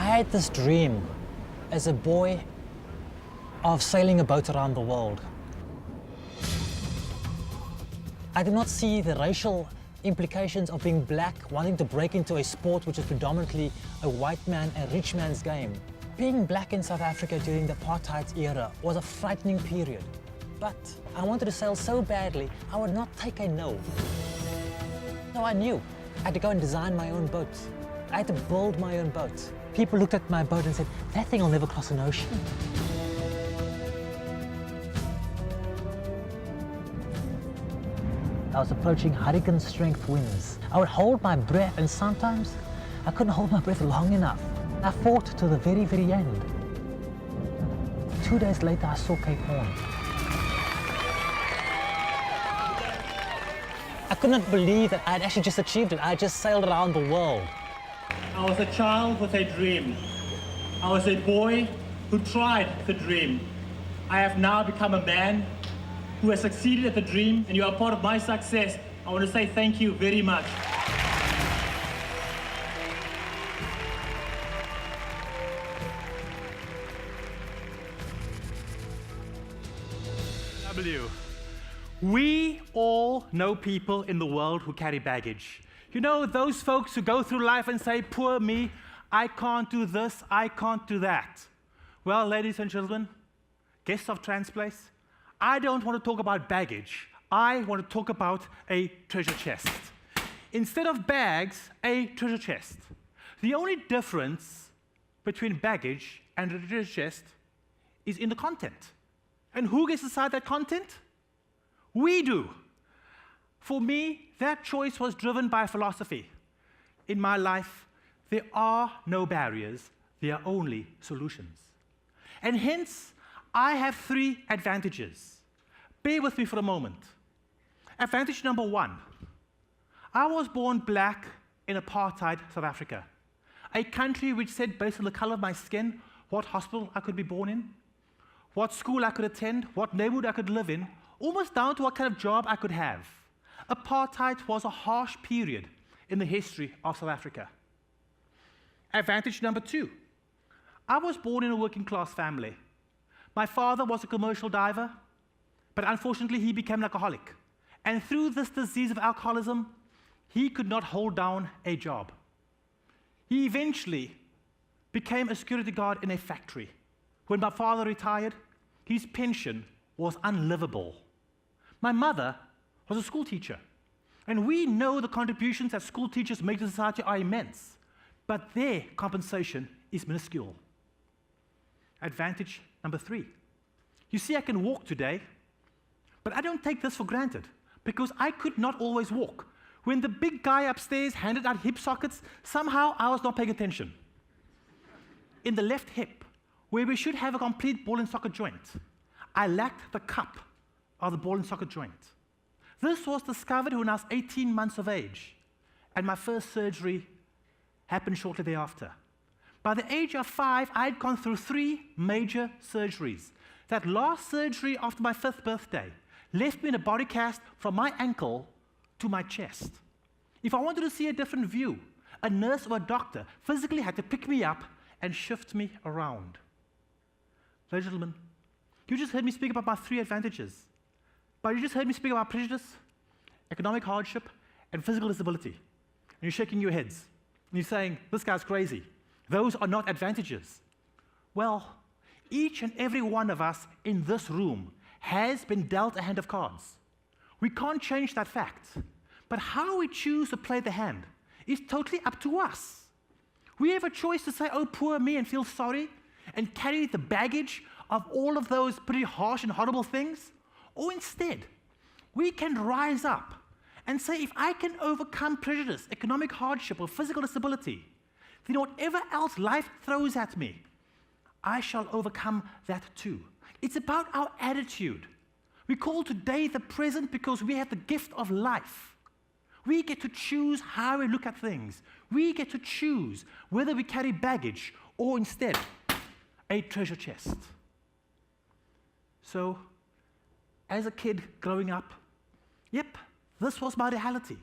had this dream as a boy of sailing a boat around the world. I did not see the racial implications of being black, wanting to break into a sport which is predominantly a white man and rich man's game. Being black in South Africa during the Apartheid era was a frightening period. But I wanted to sail so badly, I would not take a no. So I knew I had to go and design my own boat. I had to build my own boat. People looked at my boat and said, that thing will never cross an ocean. I was approaching hurricane strength winds. I would hold my breath, and sometimes I couldn't hold my breath long enough. I fought to the very, very end. 2 days later, I saw Cape Horn. I could not believe that I had actually just achieved it. I had just sailed around the world. I was a child with a dream. I was a boy who tried the dream. I have now become a man who has succeeded at the dream, and you are part of my success. I want to say thank you very much. We all know people in the world who carry baggage. You know, those folks who go through life and say, poor me, I can't do this, I can't do that. Well, ladies and gentlemen, guests of Transplace, I don't want to talk about baggage. I want to talk about a treasure chest. Instead of bags, a treasure chest. The only difference between baggage and a treasure chest is in the content. And who gets to decide that content? We do. For me, that choice was driven by philosophy. In my life, there are no barriers, there are only solutions. And hence, I have 3 advantages. Bear with me for a moment. Advantage number 1. I was born black in apartheid South Africa, a country which said, based on the color of my skin, what hospital I could be born in, what school I could attend, what neighborhood I could live in, almost down to what kind of job I could have. Apartheid was a harsh period in the history of South Africa. Advantage number 2. I was born in a working class family. My father was a commercial diver, but unfortunately he became an alcoholic. And through this disease of alcoholism, he could not hold down a job. He eventually became a security guard in a factory. When my father retired, his pension was unlivable. My mother was a school teacher, and we know the contributions that school teachers make to society are immense, but their compensation is minuscule. Advantage number 3. You see, I can walk today, but I don't take this for granted, because I could not always walk. When the big guy upstairs handed out hip sockets, somehow I was not paying attention. In the left hip, where we should have a complete ball and socket joint, I lacked the cup of the ball and socket joint. This was discovered when I was 18 months of age, and my first surgery happened shortly thereafter. By the age of 5, I had gone through 3 major surgeries. That last surgery after my 5th birthday left me in a body cast from my ankle to my chest. If I wanted to see a different view, a nurse or a doctor physically had to pick me up and shift me around. Ladies and gentlemen, you just heard me speak about my 3 advantages. But you just heard me speak about prejudice, economic hardship, and physical disability. And you're shaking your heads. And you're saying, this guy's crazy. Those are not advantages. Well, each and every one of us in this room has been dealt a hand of cards. We can't change that fact. But how we choose to play the hand is totally up to us. We have a choice to say, oh, poor me, and feel sorry, and carry the baggage of all of those pretty harsh and horrible things. Or instead, we can rise up and say, if I can overcome prejudice, economic hardship, or physical disability, then whatever else life throws at me, I shall overcome that too. It's about our attitude. We call today the present because we have the gift of life. We get to choose how we look at things. We get to choose whether we carry baggage or instead a treasure chest. So, as a kid growing up, yep, this was my reality.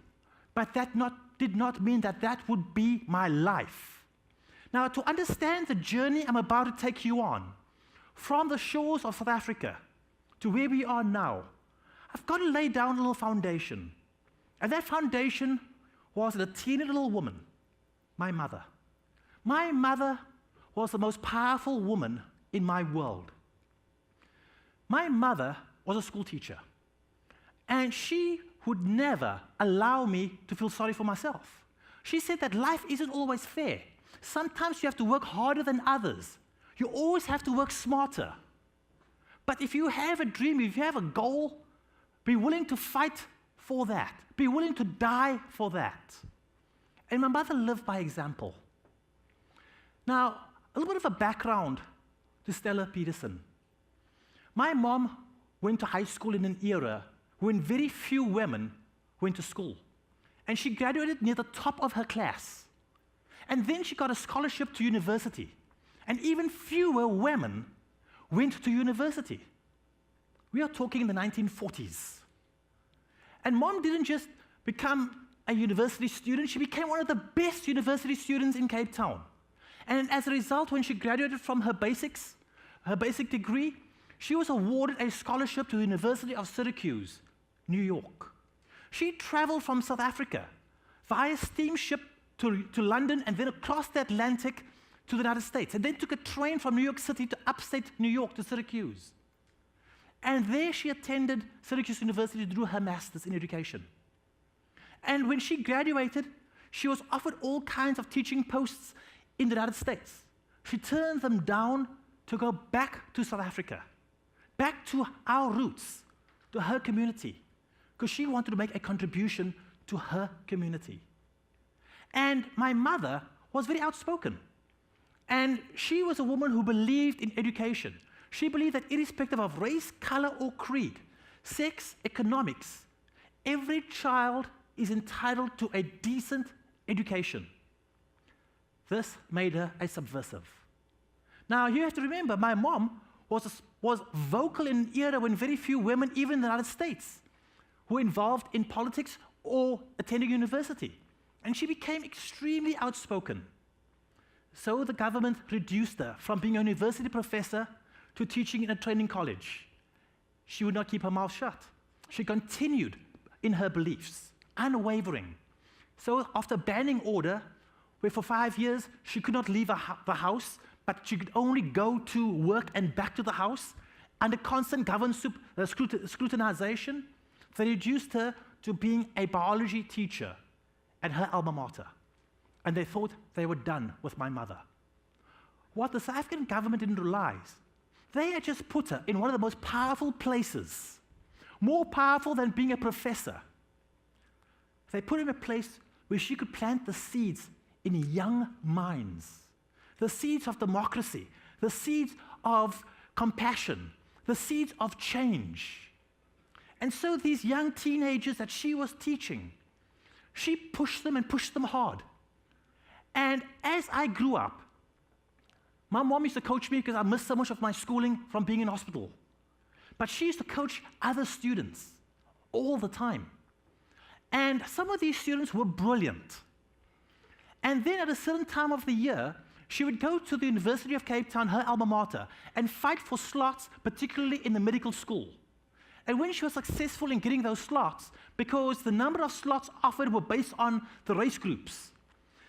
But that did not mean that that would be my life. Now, to understand the journey I'm about to take you on, from the shores of South Africa to where we are now, I've got to lay down a little foundation. And that foundation was a teeny little woman, my mother. My mother was the most powerful woman in my world. My mother was a school teacher, and she would never allow me to feel sorry for myself. She said that life isn't always fair. Sometimes you have to work harder than others. You always have to work smarter. But if you have a dream, if you have a goal, be willing to fight for that. Be willing to die for that. And my mother lived by example. Now, a little bit of a background to Neal Petersen. My mom went to high school in an era when very few women went to school. And she graduated near the top of her class. And then she got a scholarship to university. And even fewer women went to university. We are talking in the 1940s. And Mom didn't just become a university student, she became one of the best university students in Cape Town. And as a result, when she graduated from her basic degree, she was awarded a scholarship to the University of Syracuse, New York. She traveled from South Africa via steamship to London and then across the Atlantic to the United States, and then took a train from New York City to upstate New York to Syracuse. And there she attended Syracuse University to do her master's in education. And when she graduated, she was offered all kinds of teaching posts in the United States. She turned them down to go back to South Africa, back to our roots, to her community, because she wanted to make a contribution to her community. And my mother was very outspoken. And she was a woman who believed in education. She believed that irrespective of race, color, or creed, sex, economics, every child is entitled to a decent education. This made her a subversive. Now, you have to remember, my mom was vocal in an era when very few women, even in the United States, were involved in politics or attending university. And she became extremely outspoken. So the government reduced her from being a university professor to teaching in a training college. She would not keep her mouth shut. She continued in her beliefs, unwavering. So after banning order, where for 5 years she could not leave the house, but she could only go to work and back to the house, under constant government scrutinization, they reduced her to being a biology teacher at her alma mater. And they thought they were done with my mother. What the South African government didn't realize, they had just put her in one of the most powerful places, more powerful than being a professor. They put her in a place where she could plant the seeds in young minds, the seeds of democracy, the seeds of compassion, the seeds of change. And so these young teenagers that she was teaching, she pushed them and pushed them hard. And as I grew up, my mom used to coach me because I missed so much of my schooling from being in hospital. But she used to coach other students all the time. And some of these students were brilliant. And then at a certain time of the year, she would go to the University of Cape Town, her alma mater, and fight for slots, particularly in the medical school. And when she was successful in getting those slots, because the number of slots offered were based on the race groups,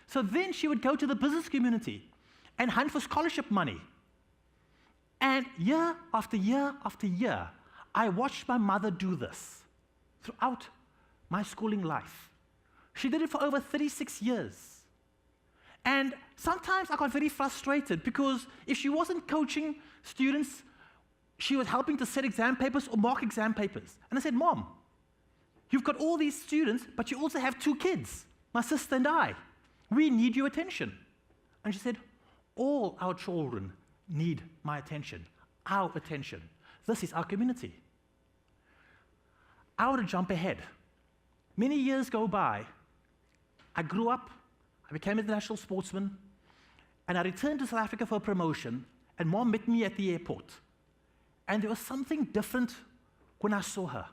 so then she would go to the business community and hunt for scholarship money. And year after year after year, I watched my mother do this throughout my schooling life. She did it for over 36 years. And sometimes I got very frustrated because if she wasn't coaching students, she was helping to set exam papers or mark exam papers. And I said, Mom, you've got all these students, but you also have 2 kids, my sister and I. We need your attention. And she said, all our children need my attention, our attention. This is our community. I want to jump ahead. Many years go by. I grew up, I became an international sportsman, and I returned to South Africa for a promotion, and Mom met me at the airport. And there was something different when I saw her.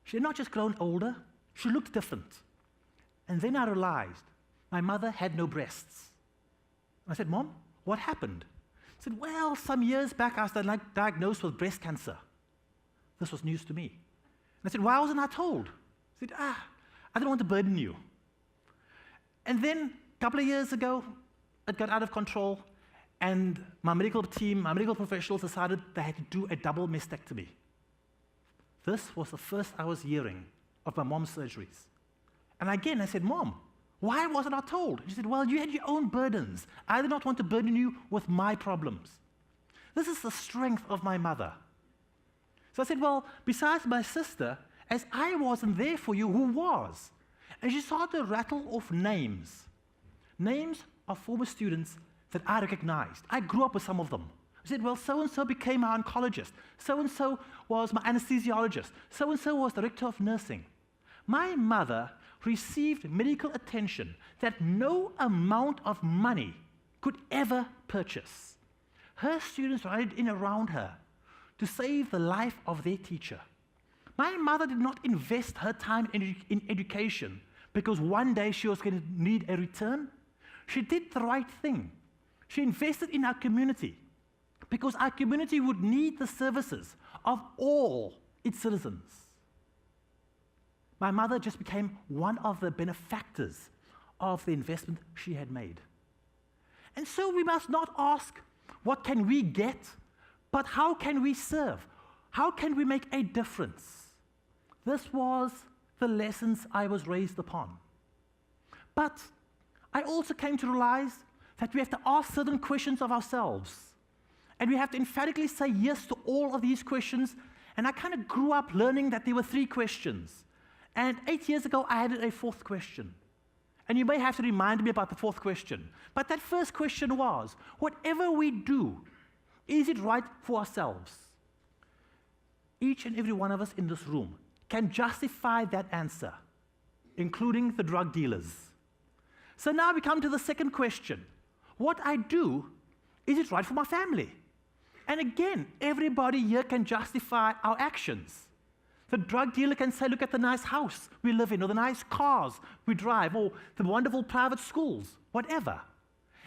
She had not just grown older, she looked different. And then I realized my mother had no breasts. I said, Mom, what happened? She said, well, some years back I was diagnosed with breast cancer. This was news to me. And I said, why wasn't I told? She said, I didn't want to burden you. And then a couple of years ago, it got out of control, and my medical team, my medical professionals decided they had to do a double mastectomy. This was the first I was hearing of my mom's surgeries. And again, I said, Mom, why wasn't I told? She said, well, you had your own burdens. I did not want to burden you with my problems. This is the strength of my mother. So I said, well, besides my sister, as I wasn't there for you, who was? And she started to rattle off names. Names of former students that I recognized. I grew up with some of them. I said, well, so-and-so became my oncologist. So-and-so was my anesthesiologist. So-and-so was director of nursing. My mother received medical attention that no amount of money could ever purchase. Her students rallied in around her to save the life of their teacher. My mother did not invest her time in education because one day she was going to need a return. She did the right thing. She invested in our community because our community would need the services of all its citizens. My mother just became one of the benefactors of the investment she had made. And so we must not ask, what can we get, but how can we serve? How can we make a difference? This was the lessons I was raised upon. But I also came to realize that we have to ask certain questions of ourselves. And we have to emphatically say yes to all of these questions. And I kind of grew up learning that there were 3 questions. And 8 years ago, I added a 4th question. And you may have to remind me about the 4th question. But that first question was, whatever we do, is it right for ourselves? Each and every one of us in this room can justify that answer, including the drug dealers. So now we come to the second question. What I do, is it right for my family? And again, everybody here can justify our actions. The drug dealer can say, look at the nice house we live in, or the nice cars we drive, or the wonderful private schools, whatever.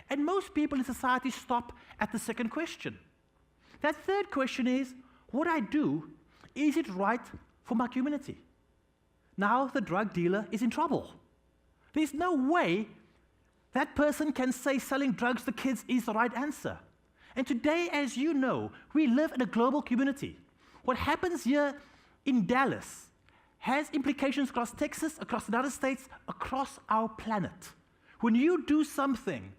And most people in society stop at the second question. That third question is, what I do, is it right for my community? Now the drug dealer is in trouble. There's no way that person can say selling drugs to kids is the right answer. And today, as you know, we live in a global community. What happens here in Dallas has implications across Texas, across the United States, across our planet. When you do something,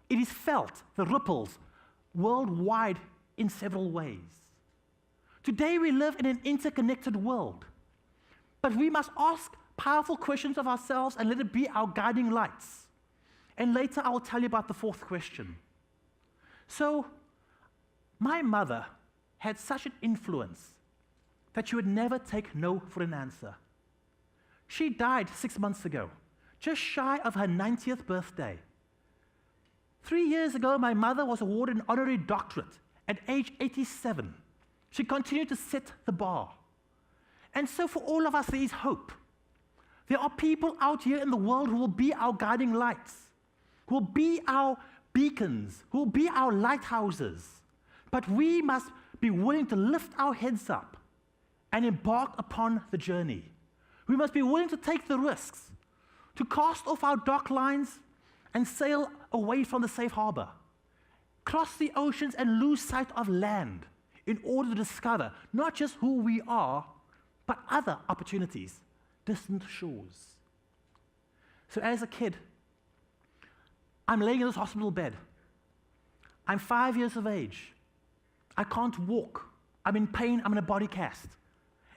it is felt, the ripples, worldwide in several ways. Today we live in an interconnected world, but we must ask powerful questions of ourselves and let it be our guiding lights. And later I will tell you about the 4th question. So, my mother had such an influence that she would never take no for an answer. She died 6 months ago, just shy of her 90th birthday. 3 years ago, my mother was awarded an honorary doctorate at age 87. She continued to set the bar. And so for all of us, there is hope. There are people out here in the world who will be our guiding lights, who will be our beacons, who will be our lighthouses. But we must be willing to lift our heads up and embark upon the journey. We must be willing to take the risks, to cast off our dock lines and sail away from the safe harbor, cross the oceans and lose sight of land in order to discover not just who we are, but other opportunities, distant shores. So as a kid, I'm laying in this hospital bed. I'm 5 years of age. I can't walk. I'm in pain. I'm in a body cast.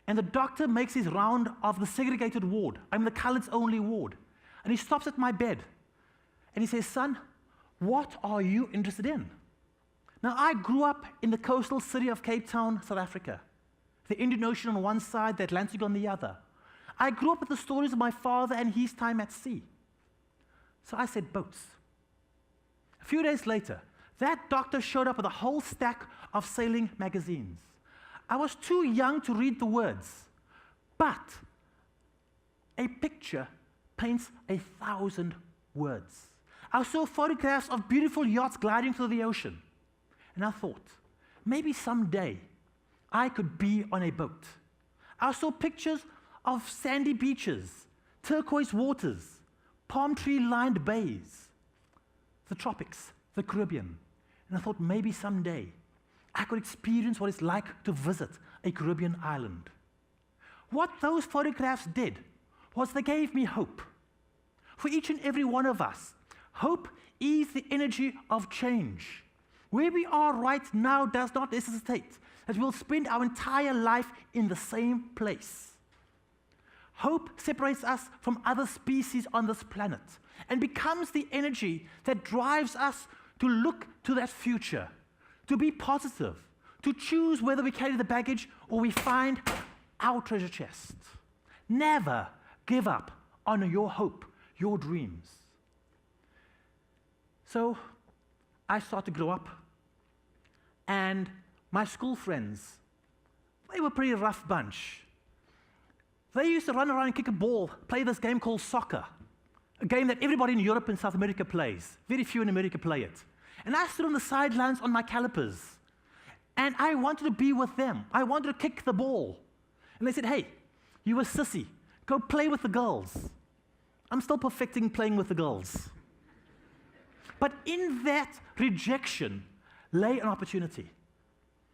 And the doctor makes his round of the segregated ward. I'm in the coloureds only ward. And he stops at my bed. And he says, son, what are you interested in? Now, I grew up in the coastal city of Cape Town, South Africa. The Indian Ocean on one side, the Atlantic on the other. I grew up with the stories of my father and his time at sea. So I said, boats. A few days later, that doctor showed up with a whole stack of sailing magazines. I was too young to read the words, but a picture paints 1,000 words. I saw photographs of beautiful yachts gliding through the ocean. And I thought, maybe someday I could be on a boat. I saw pictures of sandy beaches, turquoise waters, palm tree-lined bays, the tropics, the Caribbean. And I thought maybe someday I could experience what it's like to visit a Caribbean island. What those photographs did was they gave me hope. For each and every one of us, hope is the energy of change. Where we are right now does not necessitate that we'll spend our entire life in the same place. Hope separates us from other species on this planet and becomes the energy that drives us to look to that future, to be positive, to choose whether we carry the baggage or we find our treasure chest. Never give up on your hope, your dreams. So I started to grow up, and my school friends, they were a pretty rough bunch. They used to run around and kick a ball, play this game called soccer, a game that everybody in Europe and South America plays. Very few in America play it. And I stood on the sidelines on my calipers, and I wanted to be with them. I wanted to kick the ball. And they said, hey, you're a sissy. Go play with the girls. I'm still perfecting playing with the girls. But in that rejection lay an opportunity.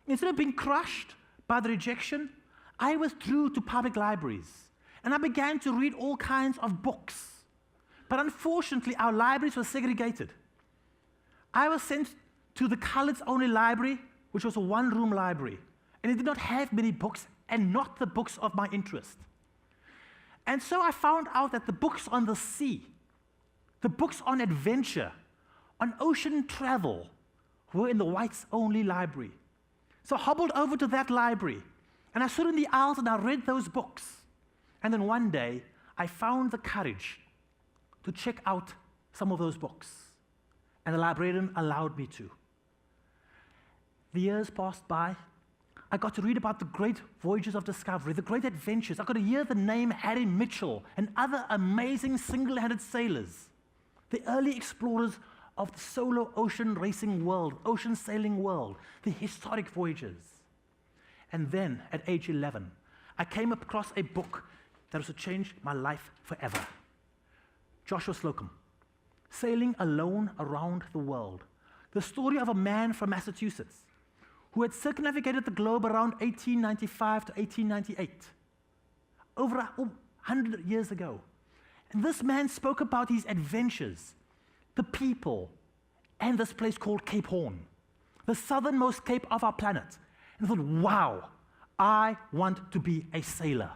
Instead of being crushed by the rejection, I withdrew to public libraries, and I began to read all kinds of books. But unfortunately, our libraries were segregated. I was sent to the coloreds-only library, which was a one-room library, and it did not have many books, and not the books of my interest. And so I found out that the books on the sea, the books on adventure, on ocean travel, were in the whites-only library. So I hobbled over to that library, and I stood in the aisles and I read those books. And then one day, I found the courage to check out some of those books. And the librarian allowed me to. The years passed by. I got to read about the great voyages of discovery, the great adventures. I got to hear the name Harry Mitchell and other amazing single-handed sailors, the early explorers of the solo ocean racing world, ocean sailing world, the historic voyages. And then, at age 11, I came across a book that was to change my life forever. Joshua Slocum, Sailing Alone Around the World, the story of a man from Massachusetts who had circumnavigated the globe around 1895 to 1898, over 100 years ago. And this man spoke about his adventures, the people, and this place called Cape Horn, the southernmost cape of our planet. And I thought, wow, I want to be a sailor.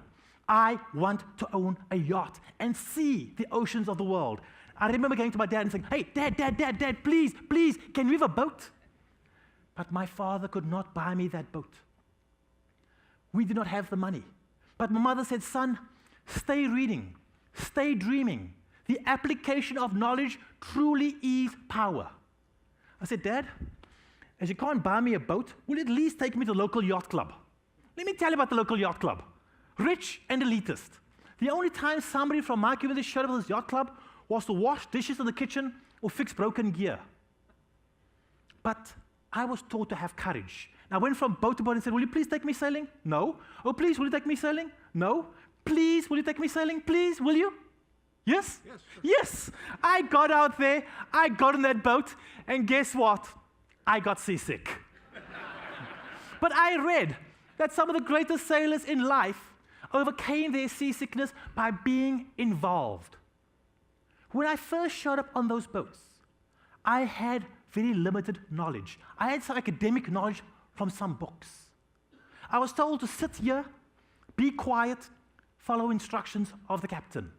I want to own a yacht and see the oceans of the world. I remember going to my dad and saying, hey, Dad, please, can we have a boat? But my father could not buy me that boat. We did not have the money. But my mother said, son, stay reading, stay dreaming. The application of knowledge truly is power. I said, Dad, as you can't buy me a boat, will you at least take me to the local yacht club? Let me tell you about the local yacht club. Rich and elitist. The only time somebody from my community showed up at this yacht club was to wash dishes in the kitchen or fix broken gear. But I was taught to have courage. And I went from boat to boat and said, will you please take me sailing? No. Oh, please, will you take me sailing? No. Please, will you take me sailing? Please, will you? Yes? Yes. Sure. Yes. I got out there, I got in that boat, and guess what? I got seasick. But I read that some of the greatest sailors in life overcame their seasickness by being involved. When I first showed up on those boats, I had very limited knowledge. I had some academic knowledge from some books. I was told to sit here, be quiet, follow instructions of the captain.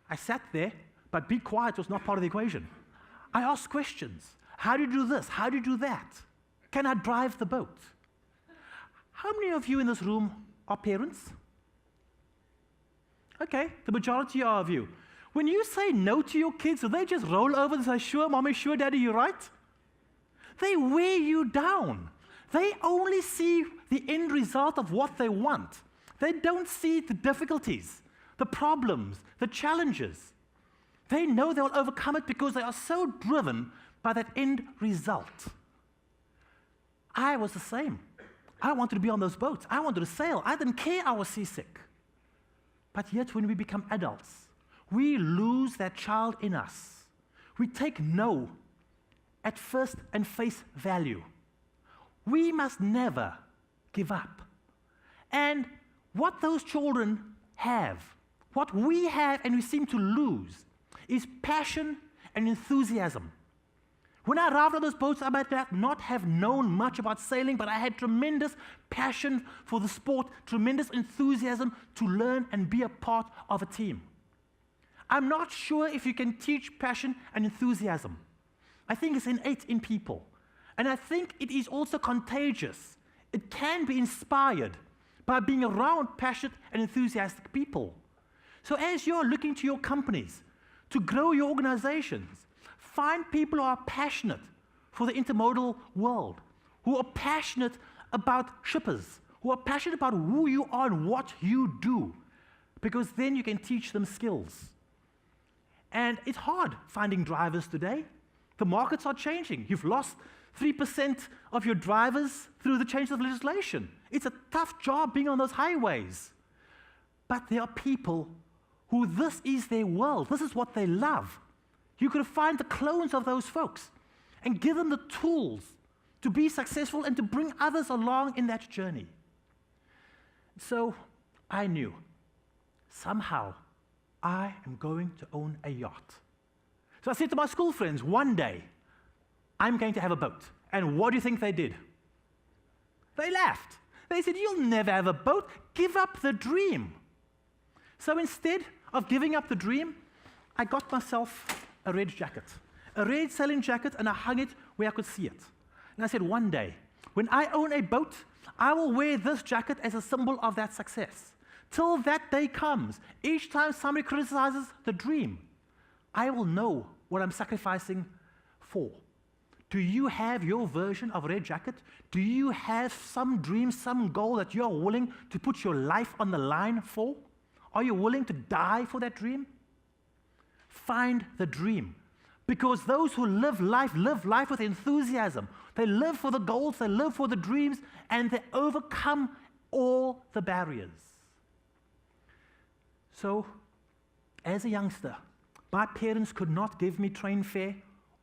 I sat there, but be quiet was not part of the equation. I asked questions. How do you do this? How do you do that? Can I drive the boat? How many of you in this room are parents? Okay, the majority of you. When you say no to your kids, do they just roll over and say, sure, mommy, sure, daddy, you're right? They wear you down. They only see the end result of what they want. They don't see the difficulties, the problems, the challenges. They know they will overcome it because they are so driven by that end result. I was the same. I wanted to be on those boats. I wanted to sail. I didn't care I was seasick. But yet, when we become adults, we lose that child in us. We take no at first and face value. We must never give up. And what those children have, what we have and we seem to lose, is passion and enthusiasm. When I arrived on those boats, I might not have known much about sailing, but I had tremendous passion for the sport, tremendous enthusiasm to learn and be a part of a team. I'm not sure if you can teach passion and enthusiasm. I think it's innate in people. And I think it is also contagious. It can be inspired by being around passionate and enthusiastic people. So as you're looking to your companies to grow your organizations, find people who are passionate for the intermodal world, who are passionate about shippers, who are passionate about who you are and what you do, because then you can teach them skills. And it's hard finding drivers today. The markets are changing. You've lost 3% of your drivers through the change of legislation. It's a tough job being on those highways. But there are people who this is their world. This is what they love. You could find the clones of those folks and give them the tools to be successful and to bring others along in that journey. So I knew somehow I am going to own a yacht. So I said to my school friends, one day, I'm going to have a boat. And what do you think they did? They laughed. They said, you'll never have a boat. Give up the dream. So instead of giving up the dream, I got myself a red jacket, a red sailing jacket, and I hung it where I could see it. And I said, one day, when I own a boat, I will wear this jacket as a symbol of that success. Till that day comes, each time somebody criticizes the dream, I will know what I'm sacrificing for. Do you have your version of a red jacket? Do you have some dream, some goal that you are willing to put your life on the line for? Are you willing to die for that dream? Find the dream. Because those who live life with enthusiasm. They live for the goals, they live for the dreams, and they overcome all the barriers. So, as a youngster, my parents could not give me train fare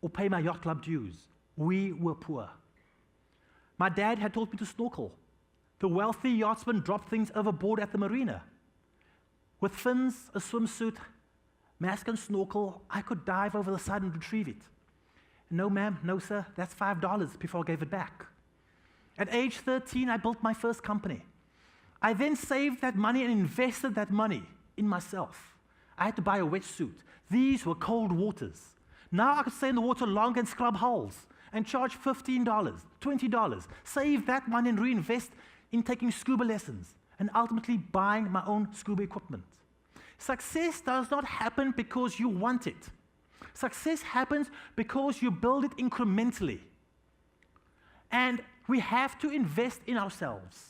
or pay my yacht club dues. We were poor. My dad had taught me to snorkel. The wealthy yachtsmen dropped things overboard at the marina. With fins, a swimsuit, mask and snorkel, I could dive over the side and retrieve it. No ma'am, no sir, that's $5 before I gave it back. At age 13, I built my first company. I then saved that money and invested that money in myself. I had to buy a wetsuit. These were cold waters. Now I could stay in the water longer and scrub holes and charge $15, $20, save that money and reinvest in taking scuba lessons and ultimately buying my own scuba equipment. Success does not happen because you want it. Success happens because you build it incrementally. And we have to invest in ourselves.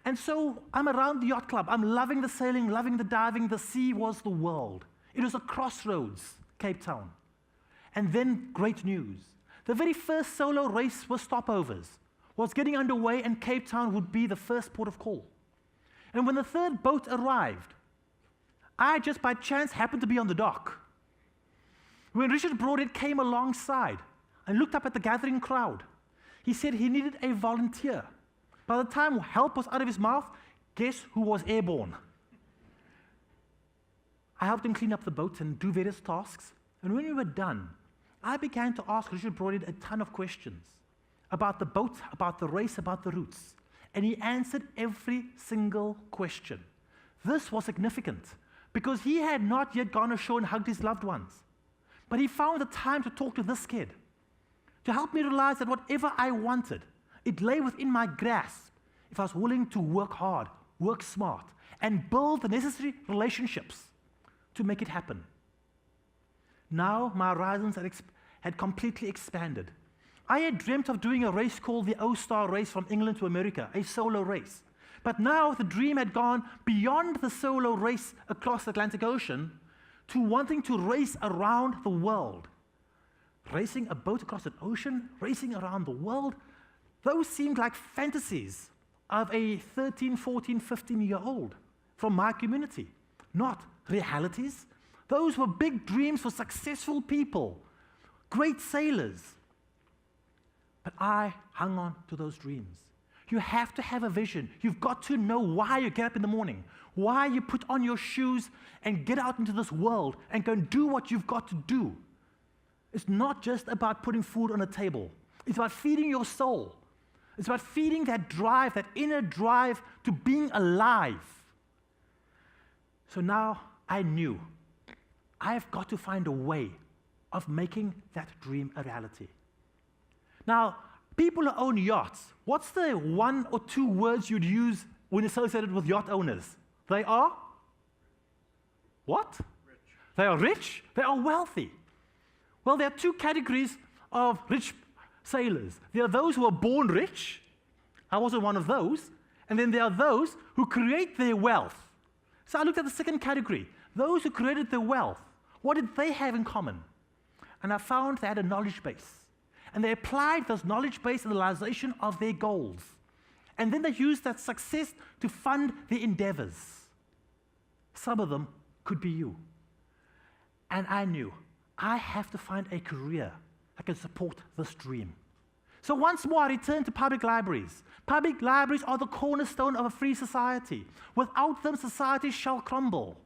And so I'm around the yacht club. I'm loving the sailing, loving the diving. The sea was the world. It was a crossroads, Cape Town. And then great news. The very first solo race with stopovers was getting underway, and Cape Town would be the first port of call. And when the third boat arrived, I just by chance happened to be on the dock. When Richard Broadhead came alongside and looked up at the gathering crowd, he said he needed a volunteer. By the time help was out of his mouth, guess who was airborne? I helped him clean up the boat and do various tasks. And when we were done, I began to ask Richard Broadhead a ton of questions about the boat, about the race, about the routes. And he answered every single question. This was significant because he had not yet gone ashore and hugged his loved ones. But he found the time to talk to this kid, to help me realize that whatever I wanted, it lay within my grasp if I was willing to work hard, work smart, and build the necessary relationships to make it happen. Now my horizons had completely expanded. I had dreamt of doing a race called the O-Star race from England to America, a solo race. But now the dream had gone beyond the solo race across the Atlantic Ocean to wanting to race around the world. Racing a boat across an ocean, racing around the world, those seemed like fantasies of a 13, 14, 15-year-old from my community, not realities. Those were big dreams for successful people, great sailors. But I hung on to those dreams. You have to have a vision. You've got to know why you get up in the morning, why you put on your shoes and get out into this world and go and do what you've got to do. It's not just about putting food on a table. It's about feeding your soul. It's about feeding that drive, that inner drive to being alive. So now I knew I've got to find a way of making that dream a reality. Now, people who own yachts, what's the 1 or 2 words you'd use when associated with yacht owners? They are? What? Rich. They are rich. They are wealthy. Well, there are 2 categories of rich sailors. There are those who are born rich. I wasn't one of those. And then there are those who create their wealth. So I looked at the second category. Those who created their wealth. What did they have in common? And I found they had a knowledge base. And they applied this knowledge base in the realization of their goals. And then they used that success to fund their endeavors. Some of them could be you. And I knew I have to find a career that can support this dream. So once more, I returned to public libraries. Public libraries are the cornerstone of a free society. Without them, society shall crumble.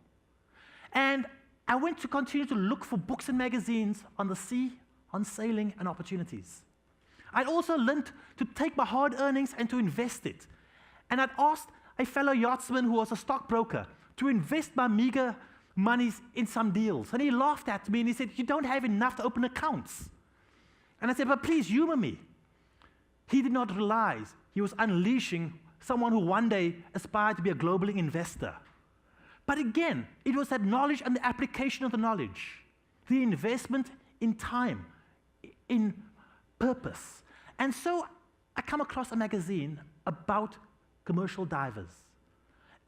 And I went to continue to look for books and magazines on the sea, on sailing, and opportunities. I'd also learned to take my hard earnings and to invest it. And I'd asked a fellow yachtsman who was a stockbroker to invest my meager monies in some deals. And he laughed at me and he said, "You don't have enough to open accounts." And I said, "But please humor me." He did not realize he was unleashing someone who one day aspired to be a global investor. But again, it was that knowledge and the application of the knowledge, the investment in time, in purpose. And so I come across a magazine about commercial divers.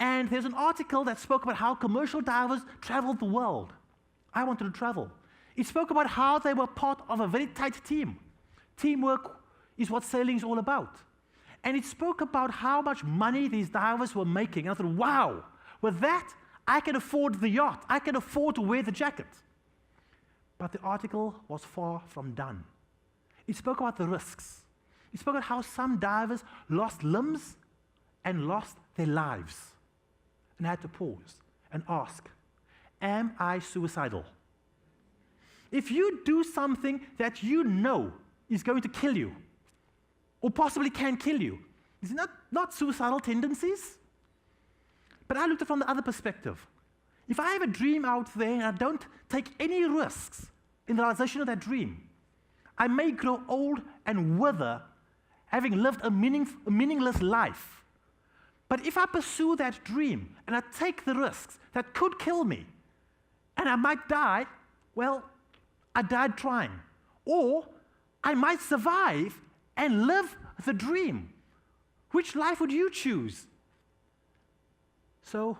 And there's an article that spoke about how commercial divers traveled the world. I wanted to travel. It spoke about how they were part of a very tight team. Teamwork is what sailing is all about. And it spoke about how much money these divers were making. And I thought, wow, with that, I can afford the yacht. I can afford to wear the jacket. But the article was far from done. It spoke about the risks. It spoke about how some divers lost limbs and lost their lives. And I had to pause and ask, am I suicidal? If you do something that you know is going to kill you, or possibly can kill you, is it not suicidal tendencies? But I looked at it from the other perspective. If I have a dream out there and I don't take any risks in the realization of that dream, I may grow old and wither, having lived a meaningless life. But if I pursue that dream and I take the risks that could kill me, and I might die, well, I died trying. Or I might survive and live the dream. Which life would you choose? So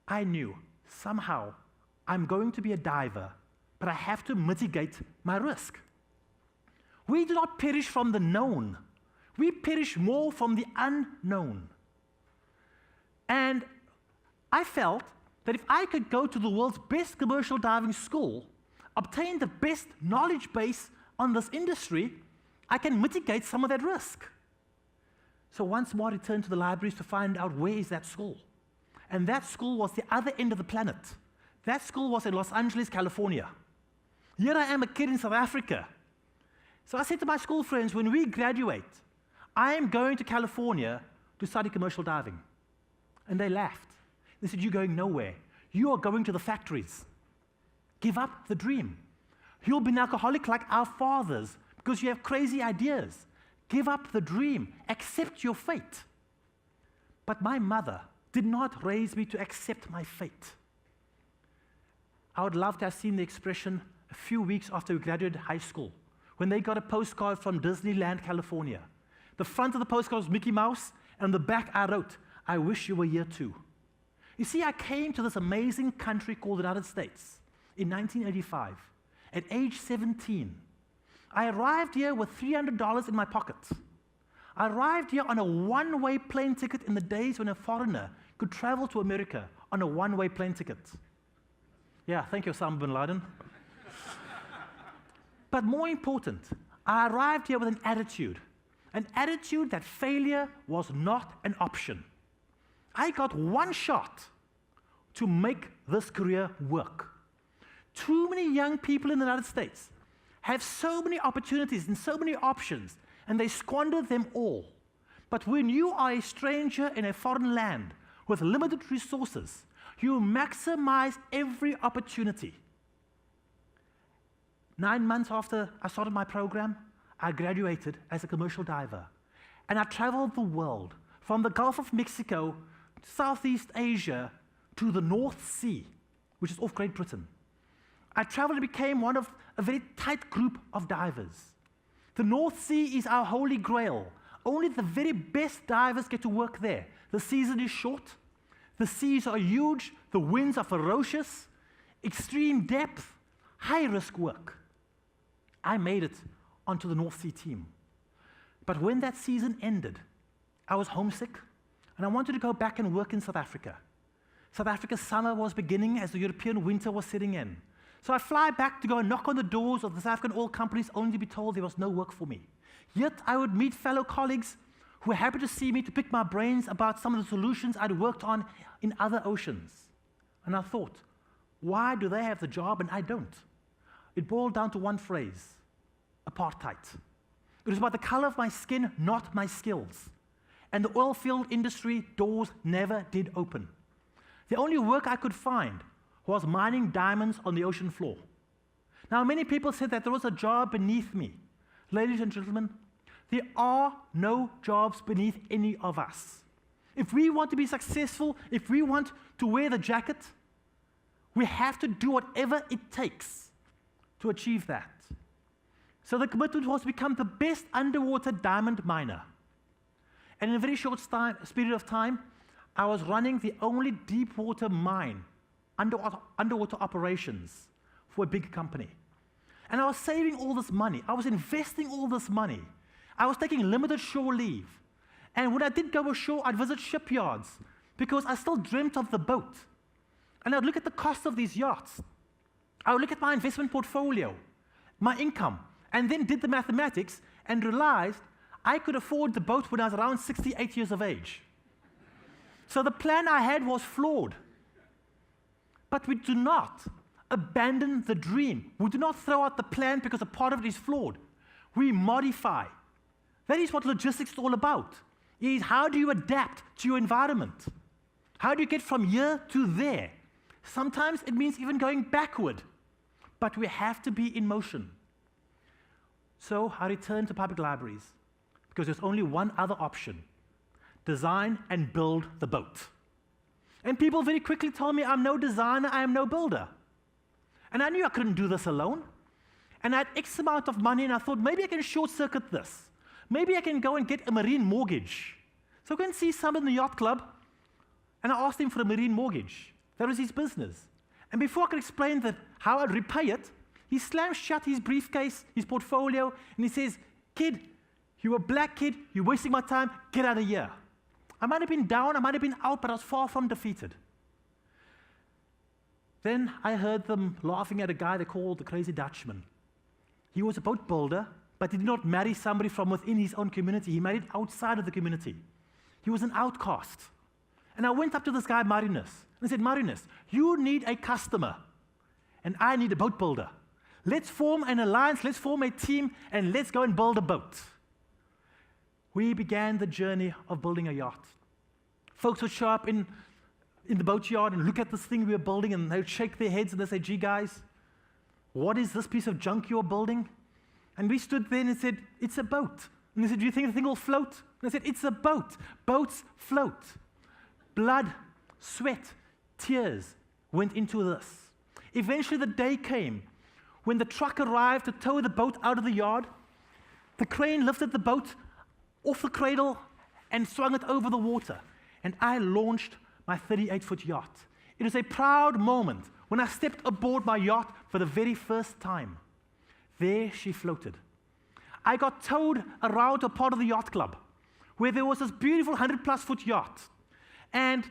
I knew somehow I'm going to be a diver, but I have to mitigate my risk. We do not perish from the known. We perish more from the unknown. And I felt that if I could go to the world's best commercial diving school, obtain the best knowledge base on this industry, I can mitigate some of that risk. So once more, I returned to the libraries to find out where is that school. And that school was the other end of the planet. That school was in Los Angeles, California. Here I am, a kid in South Africa. So I said to my school friends, when we graduate, I am going to California to study commercial diving. And they laughed. They said, "You're going nowhere. You are going to the factories. Give up the dream. You'll be an alcoholic like our fathers because you have crazy ideas. Give up the dream. Accept your fate." But my mother did not raise me to accept my fate. I would love to have seen the expression a few weeks after we graduated high school, when they got a postcard from Disneyland, California. The front of the postcard was Mickey Mouse, and on the back I wrote, "I wish you were here too." You see, I came to this amazing country called the United States in 1985 at age 17. I arrived here with $300 in my pocket. I arrived here on a one-way plane ticket in the days when a foreigner could travel to America on a one-way plane ticket. Yeah, thank you, Osama bin Laden. But more important, I arrived here with an attitude that failure was not an option. I got one shot to make this career work. Too many young people in the United States have so many opportunities and so many options, and they squander them all. But when you are a stranger in a foreign land with limited resources, you maximize every opportunity. 9 months after I started my program, I graduated as a commercial diver. And I traveled the world, from the Gulf of Mexico, Southeast Asia, to the North Sea, which is off Great Britain. I traveled and became one of a very tight group of divers. The North Sea is our holy grail. Only the very best divers get to work there. The season is short, the seas are huge, the winds are ferocious, extreme depth, high-risk work. I made it onto the North Sea team. But when that season ended, I was homesick, and I wanted to go back and work in South Africa. South Africa's summer was beginning as the European winter was setting in. So I fly back to go and knock on the doors of the South African oil companies, only to be told there was no work for me. Yet I would meet fellow colleagues who were happy to see me, to pick my brains about some of the solutions I'd worked on in other oceans. And I thought, why do they have the job and I don't? It boiled down to one phrase: apartheid. It was about the color of my skin, not my skills. And the oil field industry doors never did open. The only work I could find was mining diamonds on the ocean floor. Now, many people said that there was a job beneath me. Ladies and gentlemen, there are no jobs beneath any of us. If we want to be successful, if we want to wear the jacket, we have to do whatever it takes to achieve that. So the commitment was to become the best underwater diamond miner. And in a very short period of time, I was running the only deep water mine, underwater operations, for a big company. And I was saving all this money. I was investing all this money. I was taking limited shore leave. And when I did go ashore, I'd visit shipyards because I still dreamt of the boat. And I'd look at the cost of these yachts. I would look at my investment portfolio, my income, and then did the mathematics and realized I could afford the boat when I was around 68 years of age. So the plan I had was flawed. But we do not abandon the dream. We do not throw out the plan because a part of it is flawed. We modify. That is what logistics is all about. It is how do you adapt to your environment? How do you get from here to there? Sometimes it means even going backward. But we have to be in motion. So I returned to public libraries because there's only one other option: design and build the boat. And people very quickly told me, I'm no designer, I am no builder. And I knew I couldn't do this alone. And I had X amount of money, and I thought, maybe I can short-circuit this. Maybe I can go and get a marine mortgage. So I went and see someone in the yacht club, and I asked him for a marine mortgage. That was his business. And before I could explain how I'd repay it, he slammed shut his briefcase, his portfolio, and he says, "Kid, you're a black kid, you're wasting my time, get out of here." I might have been down, I might have been out, but I was far from defeated. Then I heard them laughing at a guy they called the Crazy Dutchman. He was a boat builder, but he did not marry somebody from within his own community. He married outside of the community. He was an outcast. And I went up to this guy, Marinus, and I said, "Marinus, you need a customer, and I need a boat builder. Let's form an alliance, let's form a team, and let's go and build a boat." We began the journey of building a yacht. Folks would show up in the boatyard and look at this thing we were building, and they would shake their heads and they'd say, "Gee, guys, what is this piece of junk you're building?" And we stood there and said, "It's a boat." And they said, "Do you think the thing will float?" And I said, "It's a boat. Boats float." Blood, sweat, tears went into this. Eventually the day came when the truck arrived to tow the boat out of the yard. The crane lifted the boat off the cradle and swung it over the water. And I launched my 38-foot yacht. It was a proud moment when I stepped aboard my yacht for the very first time. There she floated. I got towed around to a part of the yacht club where there was this beautiful 100-plus foot yacht. And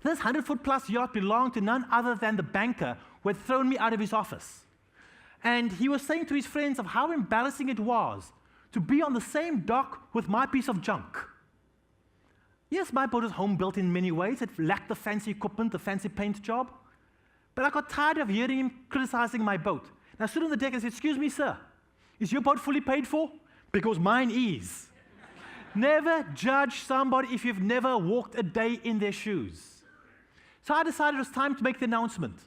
this 100-foot-plus yacht belonged to none other than the banker who had thrown me out of his office. And he was saying to his friends of how embarrassing it was to be on the same dock with my piece of junk. Yes, my boat was home-built in many ways. It lacked the fancy equipment, the fancy paint job. But I got tired of hearing him criticizing my boat. And I stood on the deck and said, "Excuse me, sir, is your boat fully paid for? Because mine is." Never judge somebody if you've never walked a day in their shoes. So I decided it was time to make the announcement.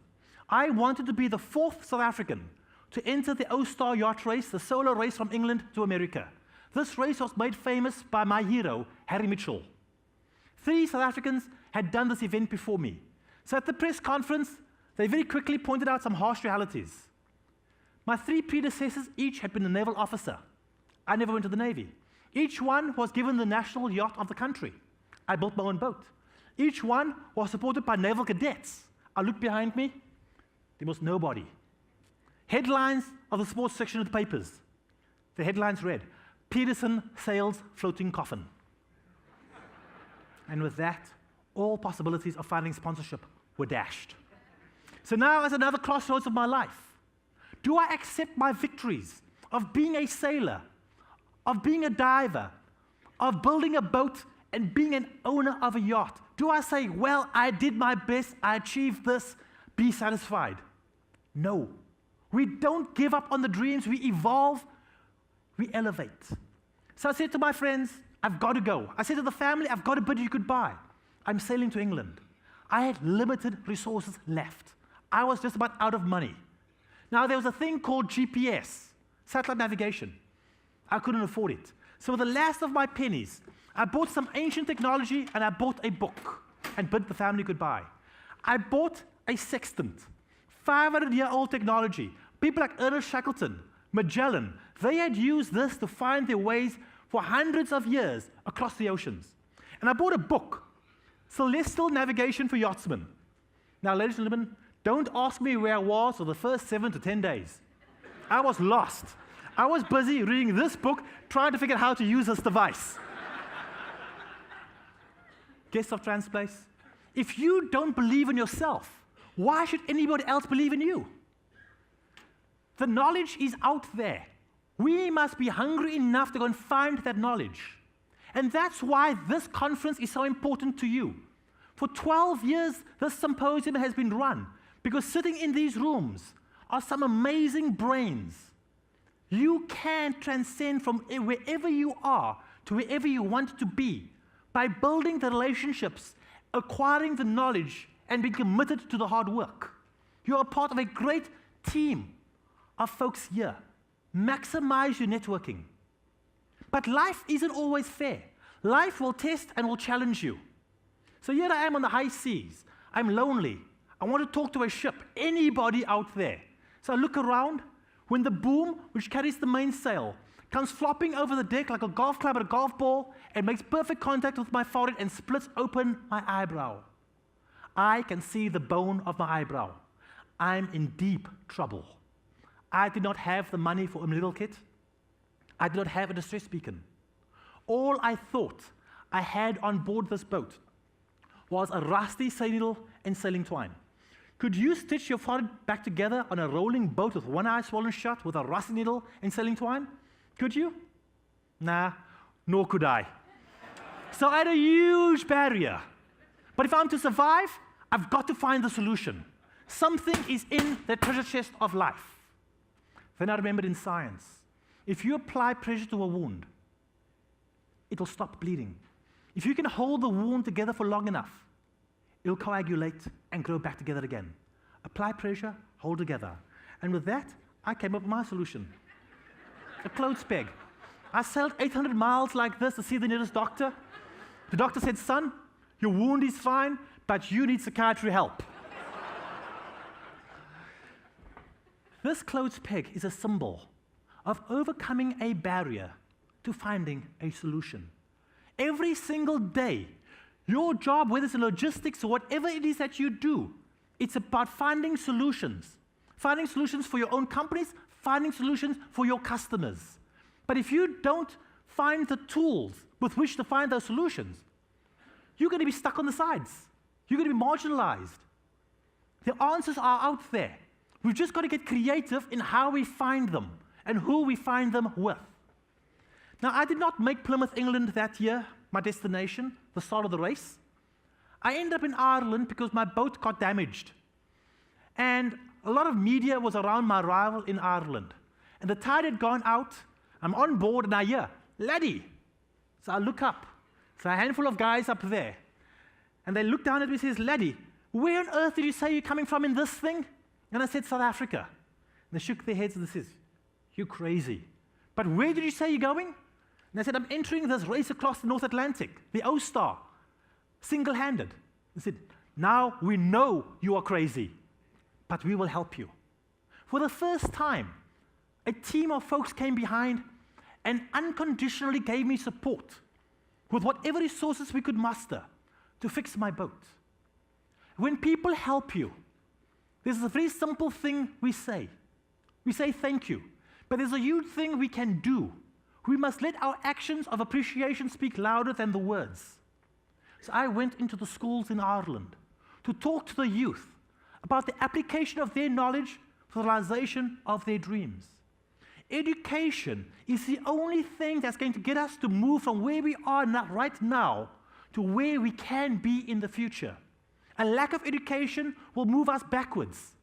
I wanted to be the 4th South African to enter the O-Star yacht race, the solo race from England to America. This race was made famous by my hero, Harry Mitchell. 3 South Africans had done this event before me. So at the press conference, they very quickly pointed out some harsh realities. My 3 predecessors each had been a naval officer. I never went to the Navy. Each one was given the national yacht of the country. I built my own boat. Each one was supported by naval cadets. I looked behind me. There was nobody. Headlines of the sports section of the papers. The headlines read, "Petersen sails floating coffin." And with that, all possibilities of finding sponsorship were dashed. So now, as another crossroads of my life, do I accept my victories of being a sailor, of being a diver, of building a boat and being an owner of a yacht? Do I say, well, I did my best, I achieved this, be satisfied? No. We don't give up on the dreams, we evolve, we elevate. So I said to my friends, I've got to go. I said to the family, I've got to bid you goodbye. I'm sailing to England. I had limited resources left. I was just about out of money. Now, there was a thing called GPS, satellite navigation. I couldn't afford it. So with the last of my pennies, I bought some ancient technology and I bought a book and bid the family goodbye. I bought a sextant, 500-year-old technology. People like Ernest Shackleton, Magellan, they had used this to find their ways for hundreds of years across the oceans. And I bought a book, Celestial Navigation for Yachtsmen. Now, ladies and gentlemen, don't ask me where I was for the first 7 to 10 days. I was lost. I was busy reading this book, trying to figure out how to use this device. Guests of Transplace, if you don't believe in yourself, why should anybody else believe in you? The knowledge is out there. We must be hungry enough to go and find that knowledge. And that's why this conference is so important to you. For 12 years, this symposium has been run, because sitting in these rooms are some amazing brains. You can transcend from wherever you are to wherever you want to be by building the relationships, acquiring the knowledge, and being committed to the hard work. You are part of a great team of folks here. Maximize your networking. But life isn't always fair. Life will test and will challenge you. So here I am on the high seas. I'm lonely. I want to talk to a ship, anybody out there. So I look around. When the boom, which carries the mainsail, comes flopping over the deck like a golf club at a golf ball and makes perfect contact with my forehead and splits open my eyebrow, I can see the bone of my eyebrow. I'm in deep trouble. I did not have the money for a middle kit. I did not have a distress beacon. All I thought I had on board this boat was a rusty sailing needle and sailing twine. Could you stitch your forehead back together on a rolling boat with one eye swollen shut with a rusty needle and sailing twine? Could you? Nah, nor could I. So I had a huge barrier. But if I'm to survive, I've got to find the solution. Something is in the treasure chest of life. Then I remembered in science, if you apply pressure to a wound, it will stop bleeding. If you can hold the wound together for long enough, it'll coagulate and grow back together again. Apply pressure, hold together. And with that, I came up with my solution. A clothes peg. I sailed 800 miles like this to see the nearest doctor. The doctor said, "Son, your wound is fine, but you need psychiatry help." This clothes peg is a symbol of overcoming a barrier to finding a solution. Every single day, Your job, whether it's in logistics or whatever it is that you do, it's about finding solutions. Finding solutions for your own companies, finding solutions for your customers. But if you don't find the tools with which to find those solutions, you're going to be stuck on the sides. You're going to be marginalized. The answers are out there. We've just got to get creative in how we find them and who we find them with. Now, I did not make Plymouth, England that year my destination, the start of the race. I ended up in Ireland because my boat got damaged. And a lot of media was around my arrival in Ireland. And the tide had gone out. I'm on board and I hear, "Laddie." So I look up. So a handful of guys up there. And they look down at me and says, "Laddie, where on earth did you say you're coming from in this thing?" And I said, "South Africa." And they shook their heads and they said, "You're crazy. But where did you say you're going?" And I said, "I'm entering this race across the North Atlantic, the O-Star, single-handed." They said, "Now we know you are crazy, but we will help you." For the first time, a team of folks came behind and unconditionally gave me support with whatever resources we could muster to fix my boat. When people help you, there's a very simple thing we say. We say thank you, but there's a huge thing we can do. We must let our actions of appreciation speak louder than the words. So I went into the schools in Ireland to talk to the youth about the application of their knowledge for the realization of their dreams. Education is the only thing that's going to get us to move from where we are right now to where we can be in the future. A lack of education will move us backwards.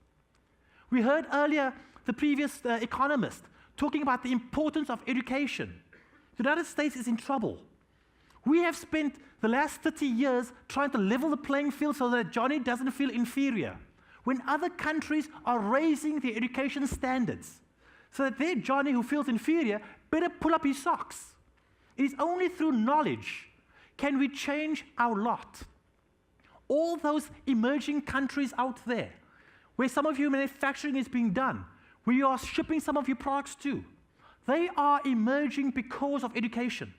We heard earlier the previous economist talking about the importance of education. The United States is in trouble. We have spent the last 30 years trying to level the playing field so that Johnny doesn't feel inferior, when other countries are raising their education standards so that their Johnny who feels inferior better pull up his socks. It is only through knowledge can we change our lot. All those emerging countries out there, where some of your manufacturing is being done, where you are shipping some of your products to, they are emerging because of education.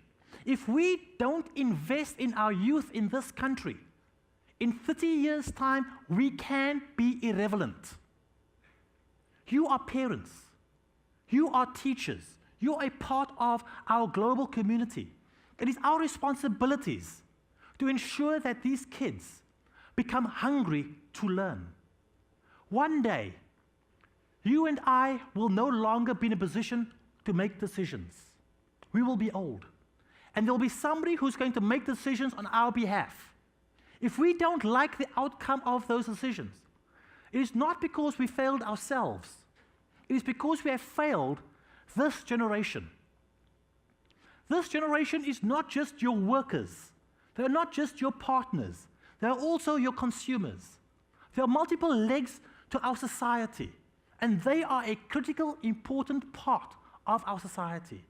If we don't invest in our youth in this country, in 30 years' time, we can be irrelevant. You are parents. You are teachers. You are a part of our global community. It is our responsibilities to ensure that these kids become hungry to learn. One day, you and I will no longer be in a position to make decisions. We will be old. And there will be somebody who's going to make decisions on our behalf. If we don't like the outcome of those decisions, it is not because we failed ourselves. It is because we have failed this generation. This generation is not just your workers. They are not just your partners. They are also your consumers. There are multiple legs to our society, and they are a critical, important part of our society.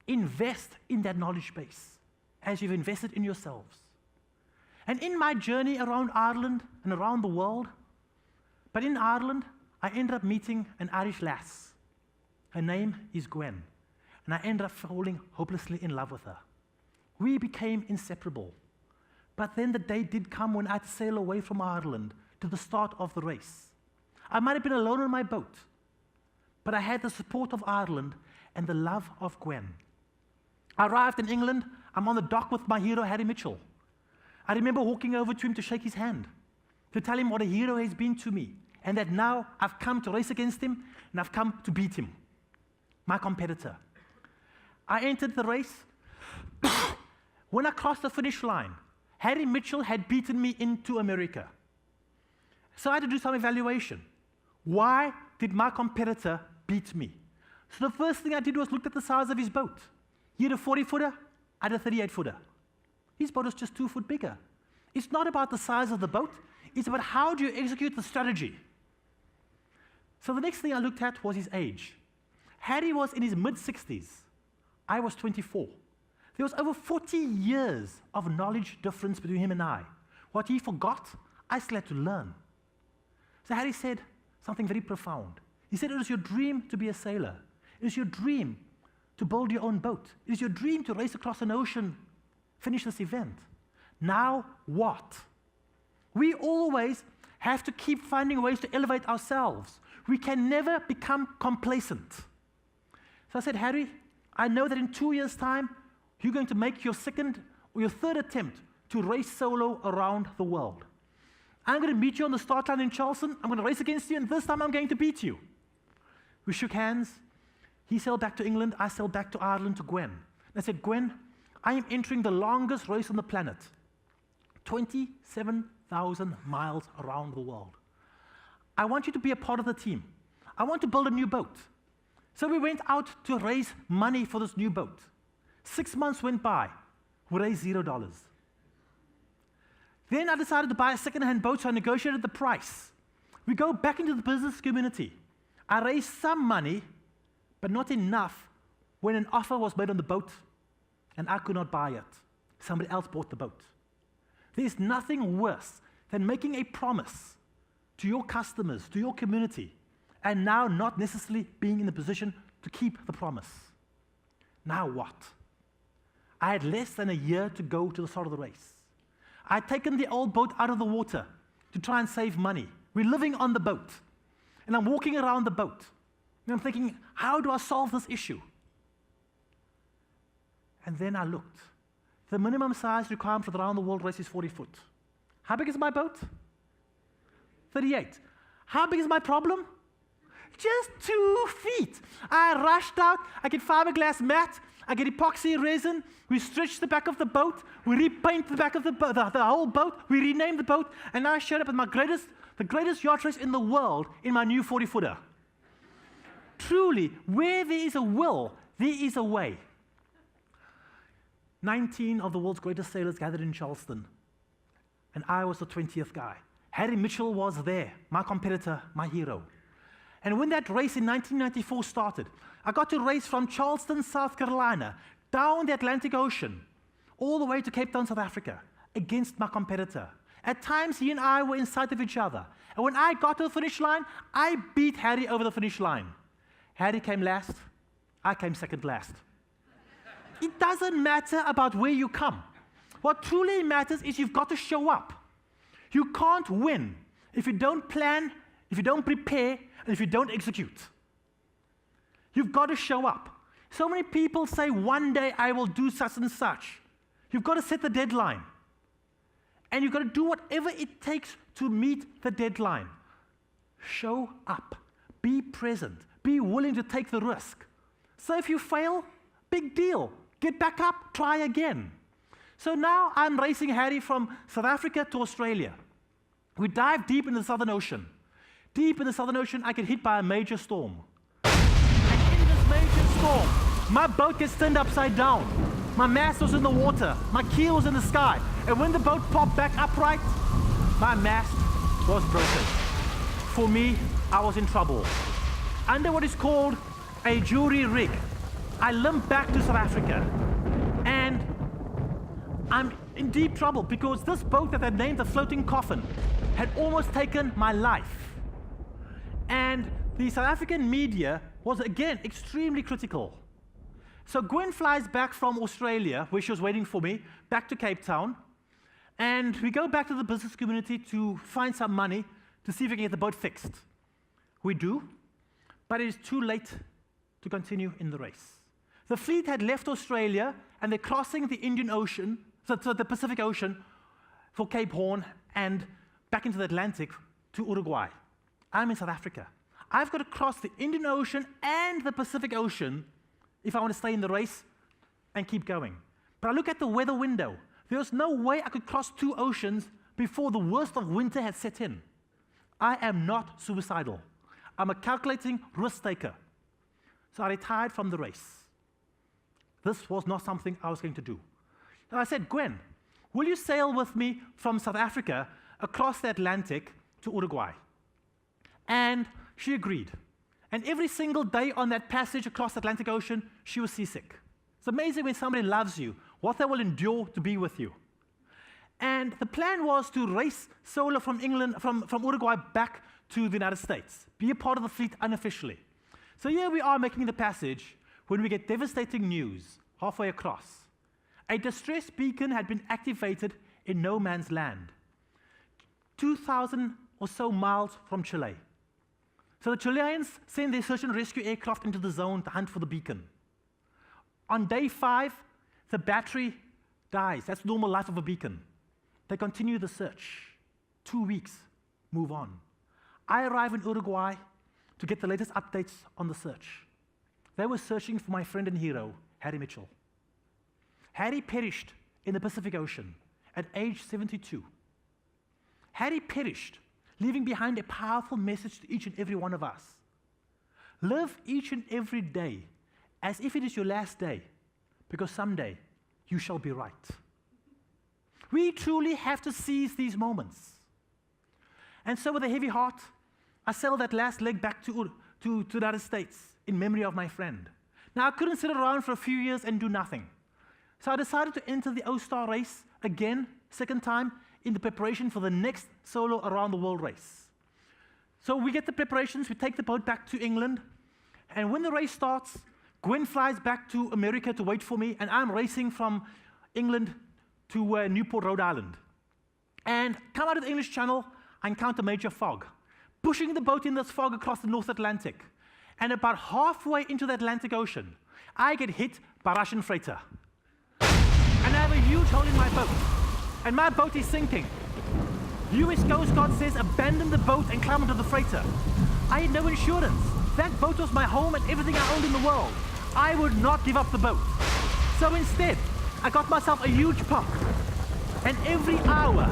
Invest in that knowledge base as you've invested in yourselves. And in my journey around Ireland and around the world, but in Ireland, I ended up meeting an Irish lass. Her name is Gwen, and I ended up falling hopelessly in love with her. We became inseparable. But then the day did come when I had to sail away from Ireland to the start of the race. I might have been alone on my boat, but I had the support of Ireland and the love of Gwen. I arrived in England. I'm on the dock with my hero, Harry Mitchell. I remember walking over to him to shake his hand, to tell him what a hero he's been to me, and that now I've come to race against him, and I've come to beat him, my competitor. I entered the race. When I crossed the finish line, Harry Mitchell had beaten me into America. So I had to do some evaluation. Why did my competitor beat me? So the first thing I did was look at the size of his boat. He had a 40-footer, I had a 38-footer. His boat was just 2 foot bigger. It's not about the size of the boat, it's about how do you execute the strategy. So the next thing I looked at was his age. Harry was in his mid-60s. I was 24. There was over 40 years of knowledge difference between him and I. What he forgot, I still had to learn. So Harry said something very profound. He said, it is your dream to be a sailor. It is your dream to build your own boat. It is your dream to race across an ocean, finish this event. Now what? We always have to keep finding ways to elevate ourselves. We can never become complacent. So I said, Harry, I know that in 2 years' time, you're going to make your second or your third attempt to race solo around the world. I'm going to meet you on the start line in Charleston. I'm going to race against you, and this time I'm going to beat you. We shook hands. He sailed back to England. I sailed back to Ireland to Gwen. And I said, Gwen, I am entering the longest race on the planet, 27,000 miles around the world. I want you to be a part of the team. I want to build a new boat. So we went out to raise money for this new boat. 6 months went by. We raised $0. Then I decided to buy a second-hand boat, so I negotiated the price. We go back into the business community. I raised some money, but not enough when an offer was made on the boat, and I could not buy it. Somebody else bought the boat. There's nothing worse than making a promise to your customers, to your community, and now not necessarily being in the position to keep the promise. Now what? I had less than a year to go to the start of the race. I'd taken the old boat out of the water to try and save money. We're living on the boat, and I'm walking around the boat, and I'm thinking, how do I solve this issue? And then I looked. The minimum size requirement for the round the world race is 40 foot. How big is my boat? 38. How big is my problem? Just 2 feet. I rushed out. I get fiberglass mat. I get epoxy resin. We stretch the back of the boat. We repaint the back of the boat, the whole boat. We rename the boat. And I showed up at the greatest yacht race in the world in my new 40-footer. Truly, where there is a will, there is a way. 19 of the world's greatest sailors gathered in Charleston, and I was the 20th guy. Harry Mitchell was there, my competitor, my hero. And when that race in 1994 started, I got to race from Charleston, South Carolina, down the Atlantic Ocean, all the way to Cape Town, South Africa, against my competitor. At times, he and I were in sight of each other. And when I got to the finish line, I beat Harry over the finish line. Harry came last, I came second last. It doesn't matter about where you come. What truly matters is you've got to show up. You can't win if you don't plan, if you don't prepare, and if you don't execute. You've got to show up. So many people say, one day I will do such and such. You've got to set the deadline. And you've got to do whatever it takes to meet the deadline. Show up. Be present. Be willing to take the risk. So if you fail, big deal. Get back up, try again. So now I'm racing Harry from South Africa to Australia. We dive deep in the Southern Ocean. Deep in the Southern Ocean, I get hit by a major storm. And in this major storm, my boat gets turned upside down. My mast was in the water. My keel was in the sky. And when the boat popped back upright, my mast was broken. For me, I was in trouble. Under what is called a jury rig, I limped back to South Africa. And I'm in deep trouble because this boat that I named the Floating Coffin had almost taken my life. And the South African media was, again, extremely critical. So Gwen flies back from Australia, where she was waiting for me, back to Cape Town. And we go back to the business community to find some money to see if we can get the boat fixed. We do, but it is too late to continue in the race. The fleet had left Australia, and they're crossing the Indian Ocean, so the Pacific Ocean, for Cape Horn, and back into the Atlantic to Uruguay. I'm in South Africa. I've got to cross the Indian Ocean and the Pacific Ocean if I want to stay in the race and keep going. But I look at the weather window. There was no way I could cross 2 oceans before the worst of winter had set in. I am not suicidal. I'm a calculating risk taker. So I retired from the race. This was not something I was going to do. And I said, Gwen, will you sail with me from South Africa across the Atlantic to Uruguay? And she agreed. And every single day on that passage across the Atlantic Ocean, she was seasick. It's amazing when somebody loves you, what they will endure to be with you. And the plan was to race solo from Uruguay back to the United States, be a part of the fleet unofficially. So here we are making the passage when we get devastating news halfway across. A distress beacon had been activated in no man's land, 2,000 or so miles from Chile. So the Chileans send their search and rescue aircraft into the zone to hunt for the beacon. On day 5, the battery dies. That's the normal life of a beacon. They continue the search. 2 weeks, move on. I arrive in Uruguay to get the latest updates on the search. They were searching for my friend and hero, Harry Mitchell. Harry perished in the Pacific Ocean at age 72. Harry perished, leaving behind a powerful message to each and every one of us. Live each and every day as if it is your last day, because someday you shall be right. We truly have to seize these moments. And so with a heavy heart, I sailed that last leg back to the United States in memory of my friend. Now, I couldn't sit around for a few years and do nothing. So I decided to enter the O-Star race again, second time, in the preparation for the next solo around the world race. So we get the preparations, we take the boat back to England, and when the race starts, Gwen flies back to America to wait for me, and I'm racing from England to Newport, Rhode Island. And come out of the English Channel, I encounter major fog, pushing the boat in this fog across the North Atlantic. And about halfway into the Atlantic Ocean, I get hit by a Russian freighter. And I have a huge hole in my boat, and my boat is sinking. US Coast Guard says abandon the boat and climb onto the freighter. I had no insurance. That boat was my home and everything I owned in the world. I would not give up the boat. So instead, I got myself a huge pump. And every hour,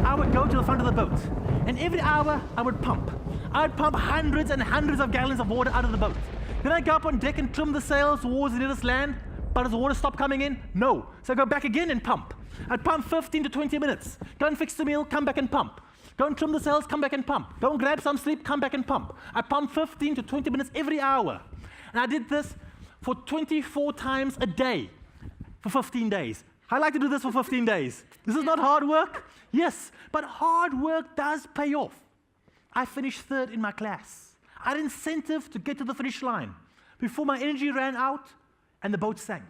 I would go to the front of the boat. And every hour, I would pump. I would pump hundreds and hundreds of gallons of water out of the boat. Then I'd go up on deck and trim the sails towards the nearest land. But does the water stop coming in? No. So I go back again and pump. I'd pump 15 to 20 minutes. Go and fix the meal, come back and pump. Go and trim the sails, come back and pump. Go and grab some sleep, come back and pump. I pump 15 to 20 minutes every hour. And I did this for 24 times a day for 15 days. I like to do this for 15 days. This is not hard work? Yes, but hard work does pay off. I finished third in my class. I had incentive to get to the finish line before my energy ran out and the boat sank.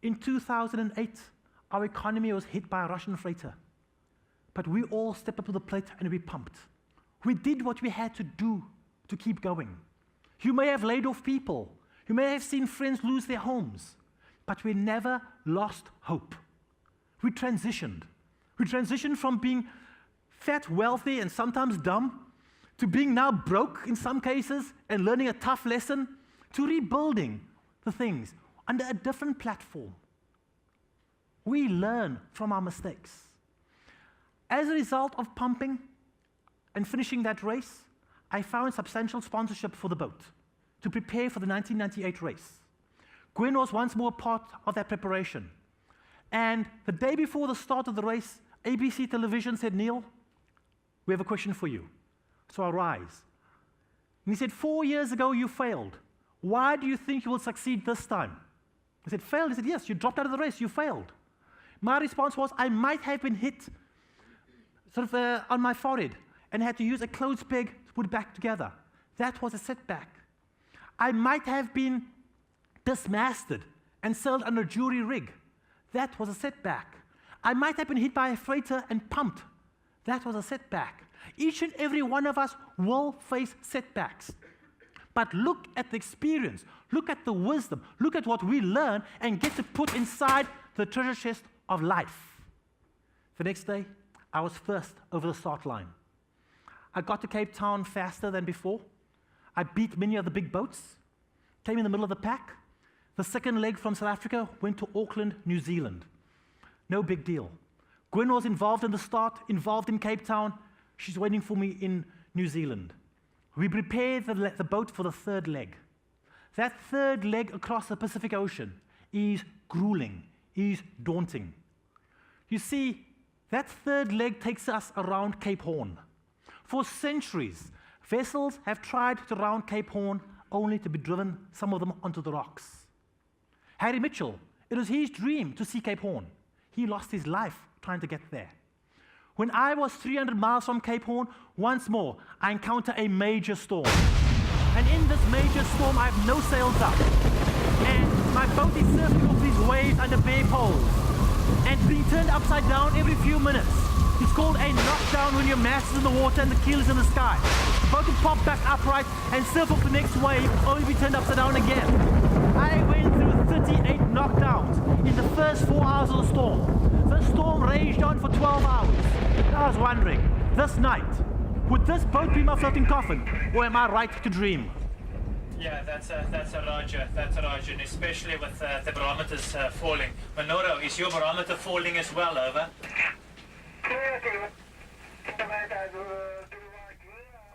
In 2008, our economy was hit by a Russian freighter. But we all stepped up to the plate and we pumped. We did what we had to do to keep going. You may have laid off people. You may have seen friends lose their homes. But we never lost hope. We transitioned. We transitioned from being fat, wealthy, and sometimes dumb, to being now broke in some cases and learning a tough lesson, to rebuilding the things under a different platform. We learn from our mistakes. As a result of pumping and finishing that race, I found substantial sponsorship for the boat to prepare for the 1998 race. Gwen was once more part of that preparation. And the day before the start of the race, ABC television said, "Neal, we have a question for you." So I rise. And he said, 4 years ago you failed. Why do you think you will succeed this time? I said, failed? He said, yes, you dropped out of the race, you failed. My response was, I might have been hit on my forehead and had to use a clothes peg to put it back together. That was a setback. I might have been dismasted and sailed under a jury rig. That was a setback. I might have been hit by a freighter and pumped. That was a setback. Each and every one of us will face setbacks. But look at the experience, look at the wisdom, look at what we learn and get to put inside the treasure chest of life. The next day, I was first over the start line. I got to Cape Town faster than before. I beat many of the big boats, came in the middle of the pack. The second leg from South Africa went to Auckland, New Zealand. No big deal. Gwen was involved in the start, involved in Cape Town. She's waiting for me in New Zealand. We prepared the boat for the third leg. That third leg across the Pacific Ocean is grueling, is daunting. You see, that third leg takes us around Cape Horn. For centuries, vessels have tried to round Cape Horn only to be driven, some of them, onto the rocks. Harry Mitchell, it was his dream to see Cape Horn. He lost his life trying to get there. When I was 300 miles from Cape Horn, once more, I encounter a major storm. And in this major storm, I have no sails up. And my boat is surfing off these waves under bare poles. and being turned upside down every few minutes. It's called a knockdown when your mast is in the water and the keel is in the sky. The boat will pop back upright and surf off the next wave, only be turned upside down again. I went through 38 knockdowns in the first 4 hours of the storm. The storm raged on for 12 hours. I was wondering, this night, would this boat be my floating coffin, or am I right to dream? Yeah, that's a Roger, and especially with the barometers falling. Manoro, is your barometer falling as well, over?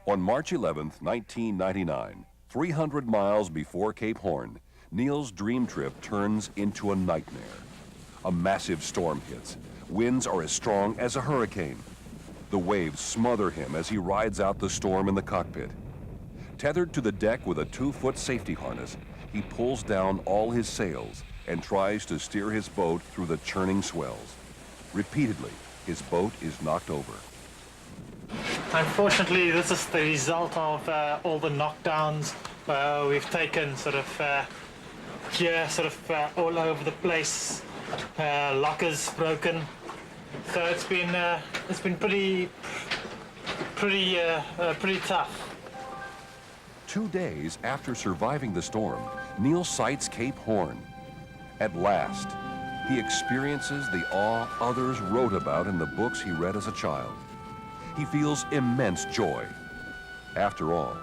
On March 11th, 1999, 300 miles before Cape Horn, Neal's dream trip turns into a nightmare. A massive storm hits. Winds are as strong as a hurricane. The waves smother him as he rides out the storm in the cockpit. Tethered to the deck with a 2-foot safety harness, he pulls down all his sails and tries to steer his boat through the churning swells. Repeatedly, his boat is knocked over. Unfortunately, this is the result of all the knockdowns we've taken, all over the place. Lockers broken, so it's been pretty tough. 2 days after surviving the storm, Neal sights Cape Horn. At last, he experiences the awe others wrote about in the books he read as a child. He feels immense joy. After all,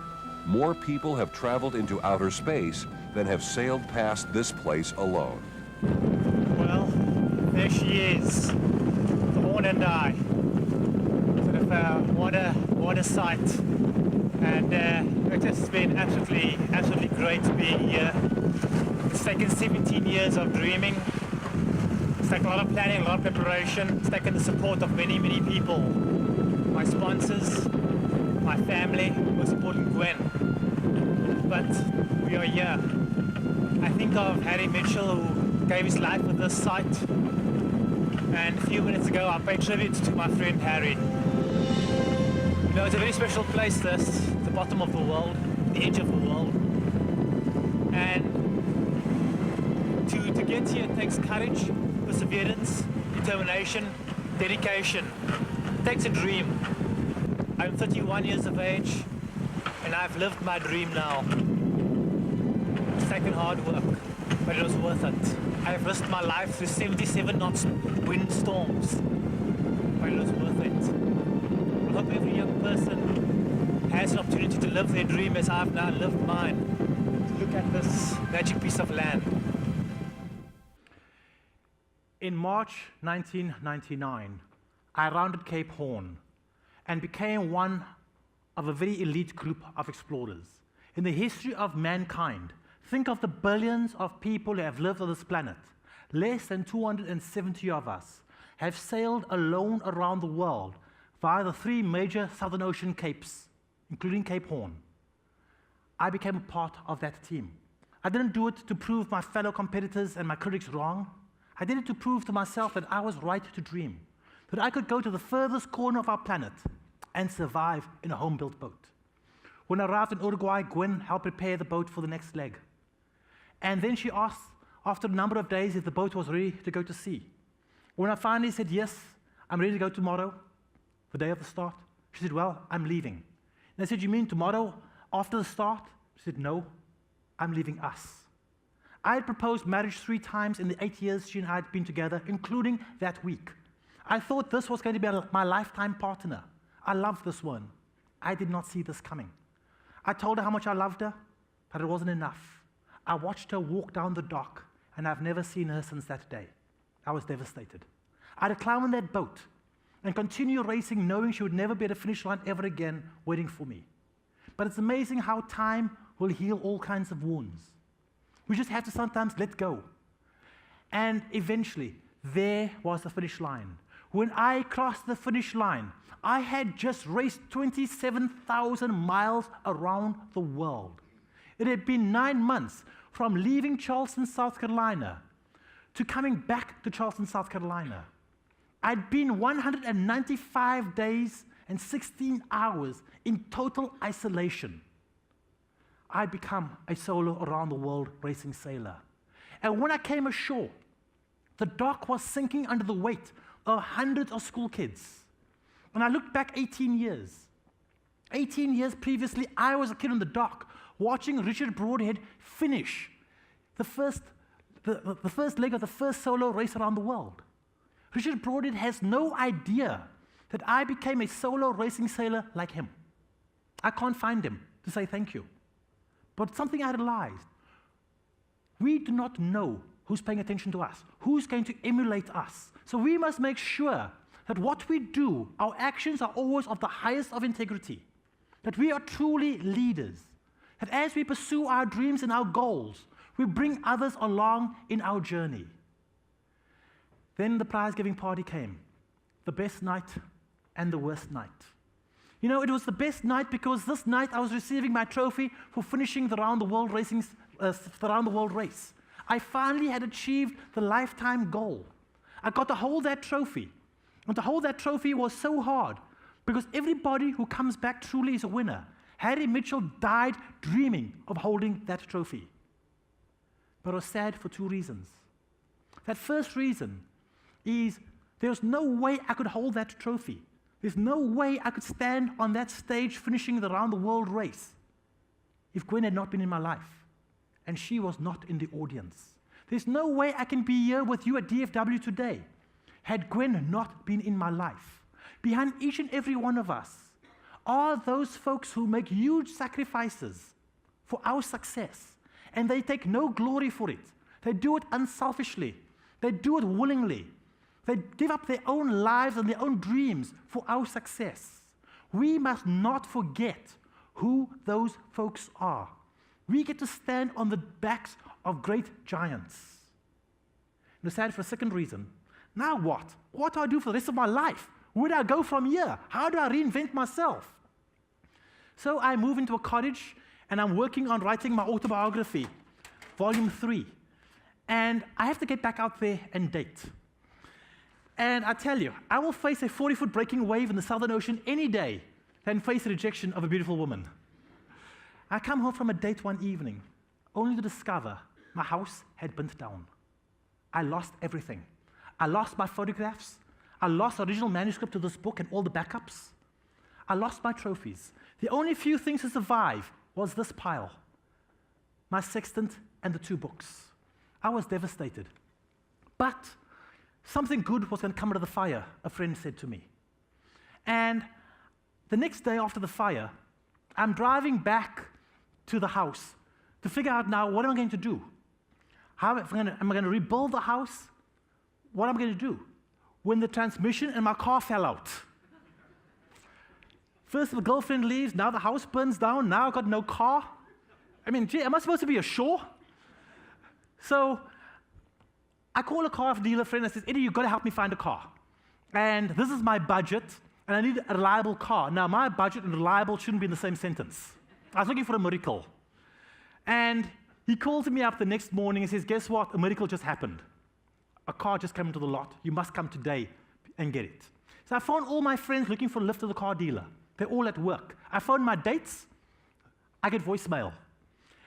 more people have traveled into outer space than have sailed past this place alone. Well, there she is, the Horn and I. What a sight. And it's just been absolutely great being here. It's taken 17 years of dreaming. It's taken a lot of planning, a lot of preparation. It's taken the support of many people. My sponsors, my family, most important Gwen. But we are here. I think of Harry Mitchell, who gave his life for this site. And a few minutes ago, I paid tribute to my friend Harry. You know, it's a very special place, this, the bottom of the world, the edge of the world. And to get here takes courage, perseverance, determination, dedication. It takes a dream. I'm 31 years of age, and I've lived my dream now. It's taken hard work, but it was worth it. I've risked my life through 77 knots wind storms, but it was worth it. I hope every young person has an opportunity to live their dream as I've now lived mine, to look at this magic piece of land. In March 1999, I rounded Cape Horn and became one of a very elite group of explorers. In the history of mankind, think of the billions of people who have lived on this planet. Less than 270 of us have sailed alone around the world via the 3 major Southern Ocean capes, including Cape Horn. I became a part of that team. I didn't do it to prove my fellow competitors and my critics wrong. I did it to prove to myself that I was right to dream, that I could go to the furthest corner of our planet and survive in a home-built boat. When I arrived in Uruguay, Gwen helped prepare the boat for the next leg. And then she asked, after a number of days, if the boat was ready to go to sea. When I finally said, yes, I'm ready to go tomorrow, the day of the start, she said, well, I'm leaving. And I said, you mean tomorrow after the start? She said, no, I'm leaving us. I had proposed marriage 3 times in the 8 years she and I had been together, including that week. I thought this was going to be my lifetime partner. I loved this one. I did not see this coming. I told her how much I loved her, but it wasn't enough. I watched her walk down the dock, and I've never seen her since that day. I was devastated. I had to climb on that boat and continue racing, knowing she would never be at a finish line ever again, waiting for me. But it's amazing how time will heal all kinds of wounds. We just have to sometimes let go. And eventually, there was the finish line. When I crossed the finish line, I had just raced 27,000 miles around the world. It had been 9 months from leaving Charleston, South Carolina, to coming back to Charleston, South Carolina. I'd been 195 days and 16 hours in total isolation. I'd become a solo around the world racing sailor. And when I came ashore, The dock was sinking under the weight of hundreds of school kids. And I looked back 18 years. 18 years previously, I was a kid on the dock, watching Richard Broadhead finish the first leg of the first solo race around the world. Richard Broadhead has no idea that I became a solo racing sailor like him. I can't find him to say thank you. But something I realized, we do not know who's paying attention to us, who's going to emulate us. So we must make sure that what we do, our actions are always of the highest of integrity, that we are truly leaders, that as we pursue our dreams and our goals, we bring others along in our journey. Then the prize-giving party came, the best night and the worst night. You know, it was the best night because this night I was receiving my trophy for finishing the round-the-world race. I finally had achieved the lifetime goal. I got to hold that trophy. And to hold that trophy was so hard because everybody who comes back truly is a winner. Harry Mitchell died dreaming of holding that trophy. But it was sad for two reasons. That first reason is there was no way I could hold that trophy. There's no way I could stand on that stage finishing the round-the-world race if Gwen had not been in my life, and she was not in the audience. There's no way I can be here with you at DFW today had Gwen not been in my life. Behind each and every one of us are those folks who make huge sacrifices for our success, and they take no glory for it. They do it unselfishly. They do it willingly. They give up their own lives and their own dreams for our success. We must not forget who those folks are. We get to stand on the backs of great giants. And it's sad for a second reason. Now what? What do I do for the rest of my life? Where do I go from here? How do I reinvent myself? So I move into a cottage, and I'm working on writing my autobiography, volume 3. And I have to get back out there and date. And I tell you, I will face a 40-foot breaking wave in the Southern Ocean any day than face the rejection of a beautiful woman. I come home from a date one evening, only to discover my house had burnt down. I lost everything. I lost my photographs. I lost the original manuscript of this book and all the backups. I lost my trophies. The only few things to survive was this pile, my sextant and the 2 books. I was devastated. But something good was going to come out of the fire, a friend said to me. And the next day after the fire, I'm driving back to the house to figure out now, what am I going to do? Am I going to rebuild the house? What am I going to do? When the transmission in my car fell out. First the girlfriend leaves, now the house burns down, now I've got no car. I mean, gee, am I supposed to be ashore? So I call a car dealer friend and says, Eddie, you've got to help me find a car. And this is my budget, and I need a reliable car. Now, my budget and reliable shouldn't be in the same sentence. I was looking for a miracle. And he calls me up the next morning and says, guess what? A miracle just happened. A car just came into the lot. You must come today and get it. So I found all my friends looking for a lift to the car dealer. They're all at work. I found my dates. I get voicemail.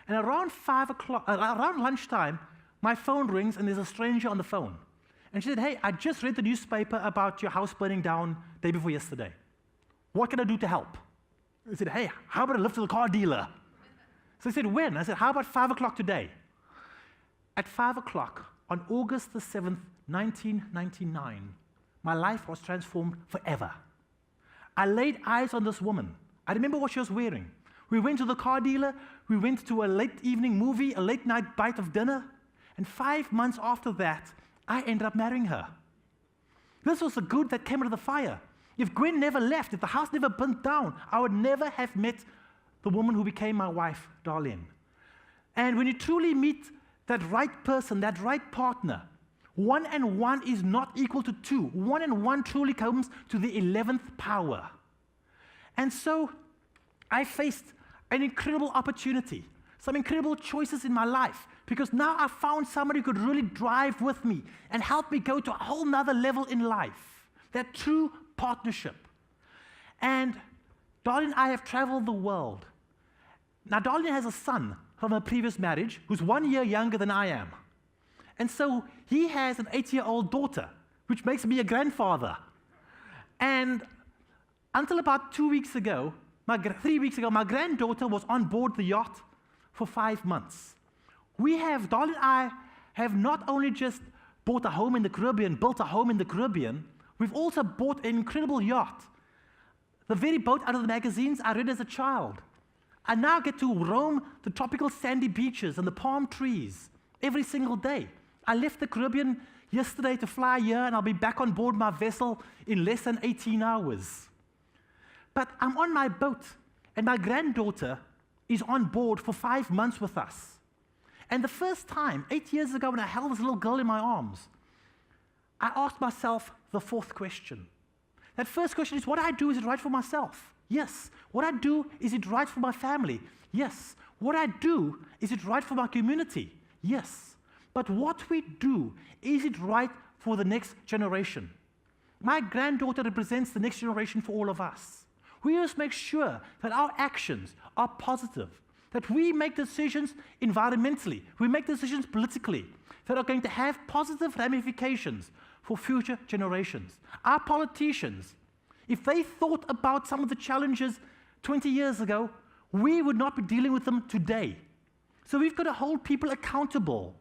And around lunchtime, my phone rings and there's a stranger on the phone. And she said, hey, I just read the newspaper about your house burning down day before yesterday. What can I do to help? I said, hey, how about a lift to the car dealer? So he said, when? I said, how about 5 o'clock today? At 5 o'clock, on August the 7th, 1999, my life was transformed forever. I laid eyes on this woman. I remember what she was wearing. We went to the car dealer. We went to a late evening movie, a late night bite of dinner. And 5 months after that, I ended up marrying her. This was the good that came out of the fire. If Gwen never left, if the house never burnt down, I would never have met the woman who became my wife, Darlene. And when you truly meet that right person, that right partner, 1 and 1 is not equal to 2. 1 and 1 truly comes to the 11th power. And so I faced an incredible opportunity, some incredible choices in my life, because now I found somebody who could really drive with me and help me go to a whole nother level in life, that true partnership. And Darlene and I have traveled the world. Now, Darlene has a son from her previous marriage who's 1 year younger than I am. And so he has an 8-year-old daughter, which makes me a grandfather. And until about 3 weeks ago, my granddaughter was on board the yacht for 5 months. Darling and I have not only just bought a home in the Caribbean, built a home in the Caribbean, we've also bought an incredible yacht. The very boat out of the magazines I read as a child. I now get to roam the tropical sandy beaches and the palm trees every single day. I left the Caribbean yesterday to fly here, and I'll be back on board my vessel in less than 18 hours. But I'm on my boat, and my granddaughter is on board for 5 months with us. And the first time, 8 years ago, when I held this little girl in my arms, I asked myself the fourth question. That first question is, what I do, is it right for myself? Yes. What I do, is it right for my family? Yes. What I do, is it right for my community? Yes. But what we do, is it right for the next generation? My granddaughter represents the next generation for all of us. We must make sure that our actions are positive, that we make decisions environmentally, we make decisions politically, that are going to have positive ramifications for future generations. Our politicians, if they thought about some of the challenges 20 years ago, we would not be dealing with them today. So we've got to hold people accountable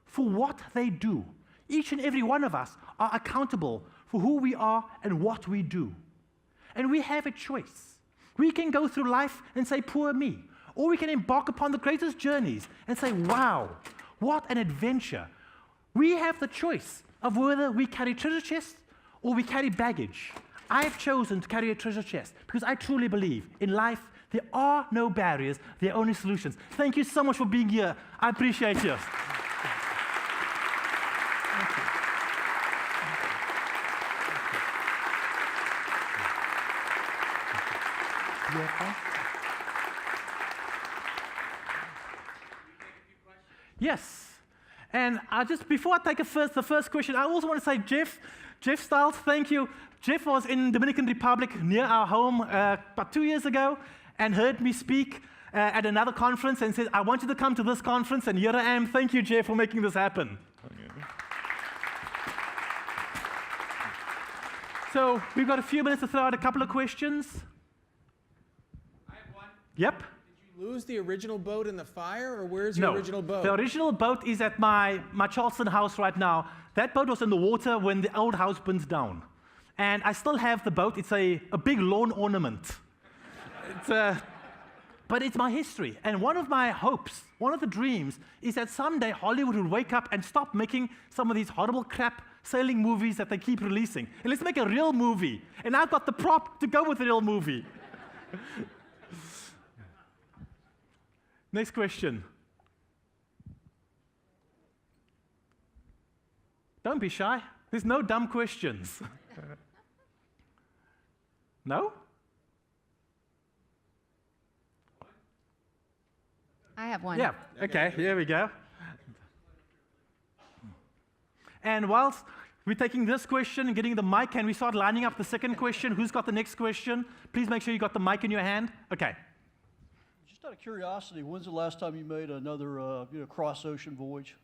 for what they do. Each and every one of us are accountable for who we are and what we do. And we have a choice. We can go through life and say, poor me. Or we can embark upon the greatest journeys and say, wow, what an adventure. We have the choice of whether we carry treasure chests or we carry baggage. I've chosen to carry a treasure chest because I truly believe in life there are no barriers, there are only solutions. Thank you so much for being here. I appreciate you. Yes. And before I take the first question, I also want to say, Jeff Stiles, thank you. Jeff was in Dominican Republic near our home about 2 years ago and heard me speak at another conference and said, I want you to come to this conference, and here I am. Thank you, Jeff, for making this happen. So we've got a few minutes to throw out a couple of questions. I have one. Yep. Lose the original boat in the fire, or where's your original boat? The original boat is at my Charleston house right now. That boat was in the water when the old house burns down. And I still have the boat. It's a big lawn ornament. But it's my history. And one of my hopes, one of the dreams, is that someday Hollywood will wake up and stop making some of these horrible crap sailing movies that they keep releasing. And let's make a real movie. And I've got the prop to go with the real movie. Next question. Don't be shy. There's no dumb questions. No? I have one. Yeah, okay, here we go. And whilst we're taking this question and getting the mic, can we start lining up the second question? Who's got the next question? Please make sure you got the mic in your hand. Okay. Just out of curiosity, when's the last time you made another cross-ocean voyage?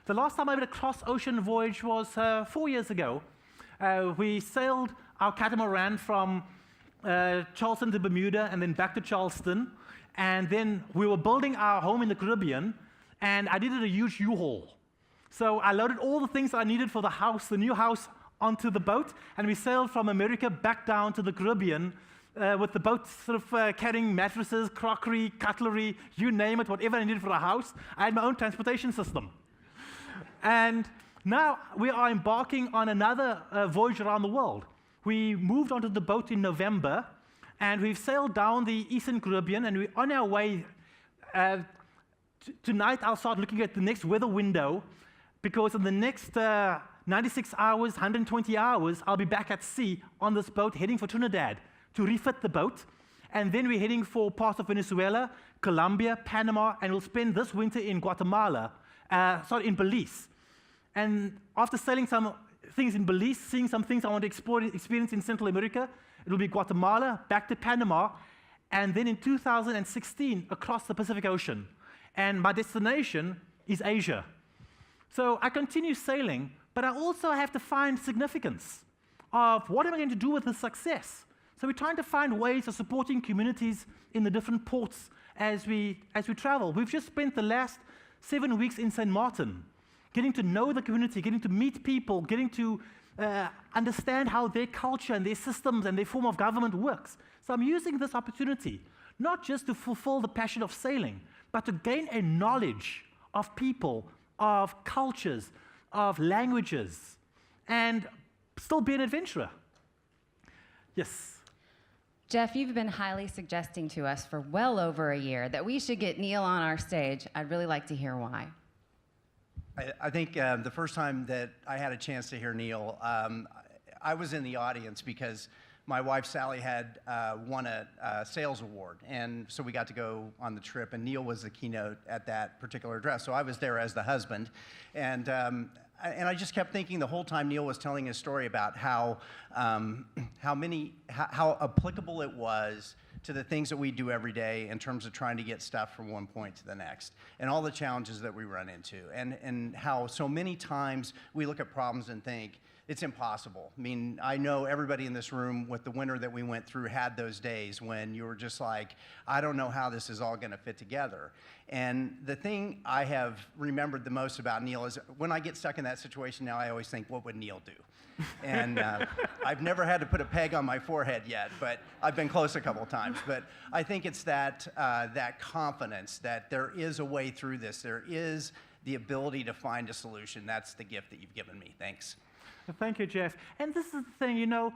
The last time I made a cross-ocean voyage was 4 years ago. We sailed our catamaran from Charleston to Bermuda and then back to Charleston. And then we were building our home in the Caribbean, and I needed a huge U-Haul. So I loaded all the things I needed for the house, the new house, onto the boat, and we sailed from America back down to the Caribbean with the boat sort of carrying mattresses, crockery, cutlery, you name it, whatever I needed for a house. I had my own transportation system. And now we are embarking on another voyage around the world. We moved onto the boat in November, and we've sailed down the Eastern Caribbean, and we're on our way. Tonight, I'll start looking at the next weather window, because in the next 96 hours, 120 hours, I'll be back at sea on this boat heading for Trinidad to refit the boat. And then we're heading for parts of Venezuela, Colombia, Panama, and we'll spend this winter in Guatemala, in Belize. And after sailing some things in Belize, seeing some things I want to experience in Central America, it'll be Guatemala, back to Panama, and then in 2016, across the Pacific Ocean. And my destination is Asia. So I continue sailing, but I also have to find significance of what am I going to do with this success. So we're trying to find ways of supporting communities in the different ports as we travel. We've just spent the last 7 weeks in St. Martin, getting to know the community, getting to meet people, getting to understand how their culture and their systems and their form of government works. So I'm using this opportunity, not just to fulfill the passion of sailing, but to gain a knowledge of people, of cultures, of languages, and still be an adventurer. Yes? Jeff, you've been highly suggesting to us for well over a year that we should get Neal on our stage. I'd really like to hear why. I think the first time that I had a chance to hear Neal, I was in the audience because my wife Sally had won a sales award, and so we got to go on the trip, and Neal was the keynote at that particular address. So I was there as the husband, and I just kept thinking the whole time Neal was telling his story about how applicable it was to the things that we do every day in terms of trying to get stuff from one point to the next, and all the challenges that we run into, and how so many times we look at problems and think, it's impossible. I mean, I know everybody in this room with the winter that we went through had those days when you were just like, I don't know how this is all gonna fit together. And the thing I have remembered the most about Neal is when I get stuck in that situation now, I always think, what would Neal do? And I've never had to put a peg on my forehead yet, but I've been close a couple of times. But I think it's that, that confidence that there is a way through this. There is the ability to find a solution. That's the gift that you've given me. Thanks. Thank you, Jeff. And this is the thing, you know,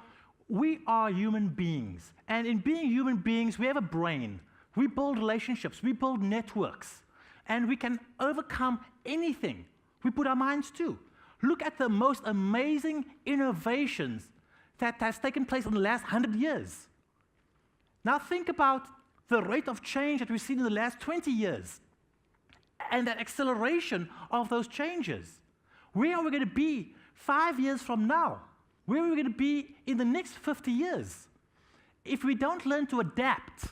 we are human beings. And in being human beings, we have a brain. We build relationships. We build networks. And we can overcome anything we put our minds to. Look at the most amazing innovations that has taken place in the last 100 years. Now think about the rate of change that we've seen in the last 20 years and that acceleration of those changes. Where are we going to be 5 years from now? Where are we going to be in the next 50 years? If we don't learn to adapt,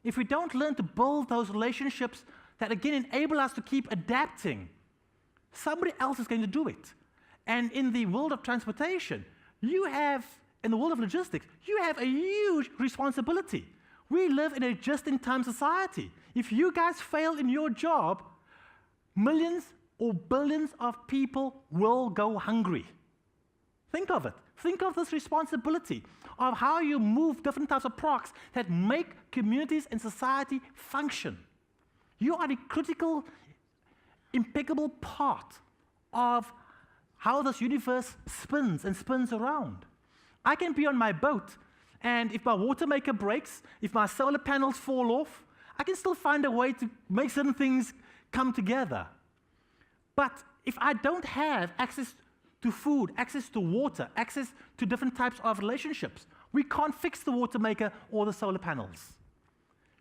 if we don't learn to build those relationships that again enable us to keep adapting, somebody else is going to do it. And in the world of transportation, in the world of logistics, you have a huge responsibility. We live in a just-in-time society. If you guys fail in your job, millions or billions of people will go hungry. Think of it. Think of this responsibility of how you move different types of products that make communities and society function. You are a critical, impeccable part of how this universe spins and spins around. I can be on my boat, and if my water maker breaks, if my solar panels fall off, I can still find a way to make certain things come together. But if I don't have access to food, access to water, access to different types of relationships, we can't fix the water maker or the solar panels.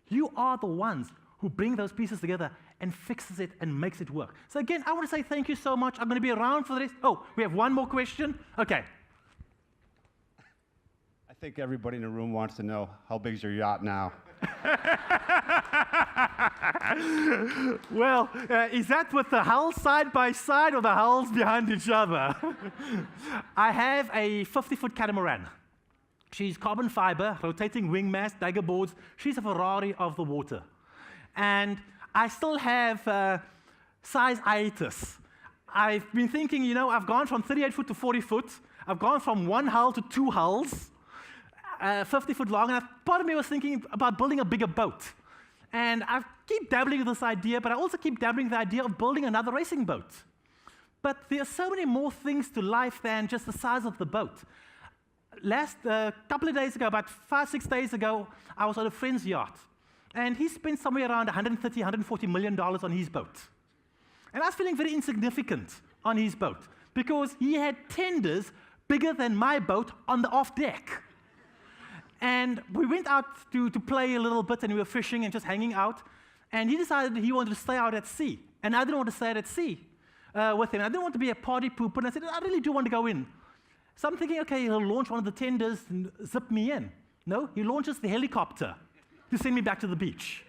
You are the ones who bring those pieces together and fixes it and makes it work. So again, I want to say thank you so much. I'm going to be around for the rest. Oh, we have one more question? Okay. I think everybody in the room wants to know, how big is your yacht now? Well, is that with the hulls side by side or the hulls behind each other? I have a 50-foot catamaran. She's carbon fiber, rotating wing mast, dagger boards. She's a Ferrari of the water. And I still have size hiatus. I've been thinking, you know, I've gone from 38 foot to 40 foot. I've gone from one hull to two hulls, 50 foot long. And part of me was thinking about building a bigger boat. And I keep dabbling with this idea, but I also keep dabbling with the idea of building another racing boat. But there are so many more things to life than just the size of the boat. Couple of days ago, about 5-6 days ago, I was on a friend's yacht. And he spent somewhere around $130, $140 million on his boat. And I was feeling very insignificant on his boat because he had tenders bigger than my boat on the off deck. And we went out to play a little bit, and we were fishing and just hanging out. And he decided he wanted to stay out at sea. And I didn't want to stay out at sea with him. I didn't want to be a party pooper. And I said, I really do want to go in. So I'm thinking, okay, he'll launch one of the tenders and zip me in. No, he launches the helicopter to send me back to the beach.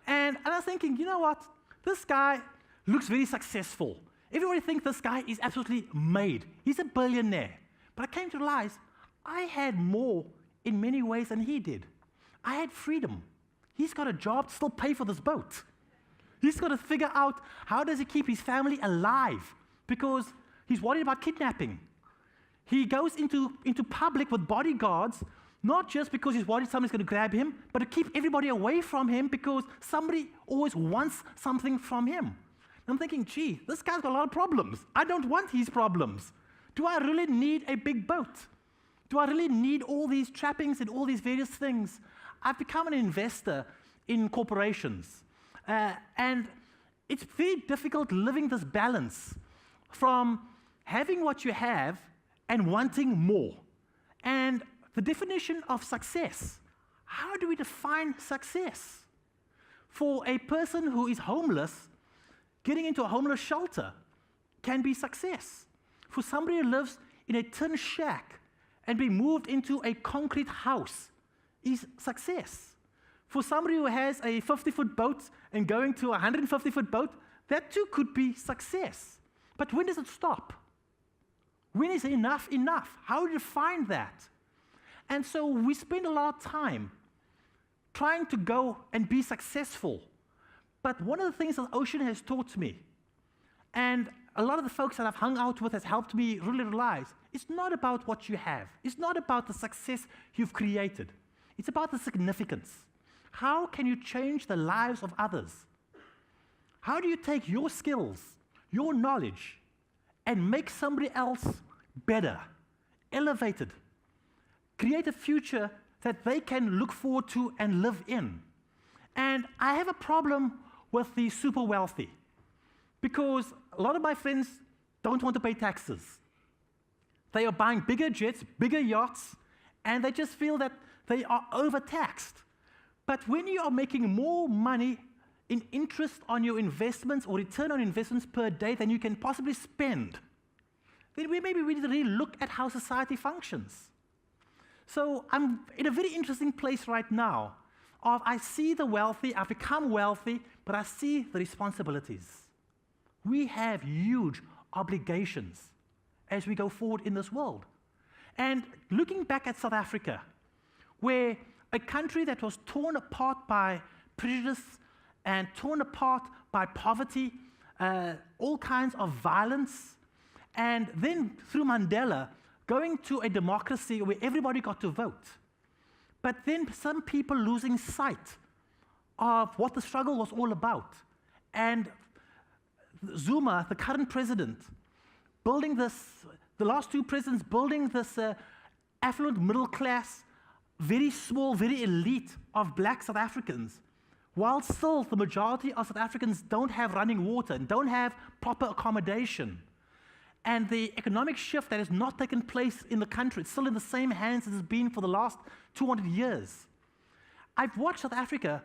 And I was thinking, you know what? This guy looks very successful. Everybody thinks this guy is absolutely made. He's a billionaire. But I came to realize I had more in many ways than he did. I had freedom. He's got a job to still pay for this boat. He's got to figure out how does he keep his family alive because he's worried about kidnapping. He goes into public with bodyguards, not just because he's worried somebody's going to grab him, but to keep everybody away from him because somebody always wants something from him. And I'm thinking, gee, this guy's got a lot of problems. I don't want his problems. Do I really need a big boat? Do I really need all these trappings and all these various things? I've become an investor in corporations. And it's very difficult living this balance from having what you have and wanting more. And the definition of success, how do we define success? For a person who is homeless, getting into a homeless shelter can be success. For somebody who lives in a tin shack and being moved into a concrete house is success. For somebody who has a 50-foot boat and going to a 150-foot boat, that too could be success. But when does it stop? When is enough enough? How do you define that? And so we spend a lot of time trying to go and be successful. But one of the things that Ocean has taught me, and a lot of the folks that I've hung out with has helped me really realize, it's not about what you have. It's not about the success you've created. It's about the significance. How can you change the lives of others? How do you take your skills, your knowledge, and make somebody else better, elevated, create a future that they can look forward to and live in? And I have a problem with the super wealthy because a lot of my friends don't want to pay taxes. They are buying bigger jets, bigger yachts, and they just feel that they are overtaxed. But when you are making more money in interest on your investments or return on investments per day than you can possibly spend, then maybe we need to really look at how society functions. So I'm in a very interesting place right now of I see the wealthy, I've become wealthy, but I see the responsibilities. We have huge obligations as we go forward in this world. And looking back at South Africa, where a country that was torn apart by prejudice and torn apart by poverty, all kinds of violence, and then through Mandela, going to a democracy where everybody got to vote. But then some people losing sight of what the struggle was all about. And Zuma, the current president, building this, the last two presidents building this affluent middle class, very small, very elite of black South Africans, while still the majority of South Africans don't have running water and don't have proper accommodation. And the economic shift that has not taken place in the country, it's still in the same hands as it's been for the last 200 years. I've watched South Africa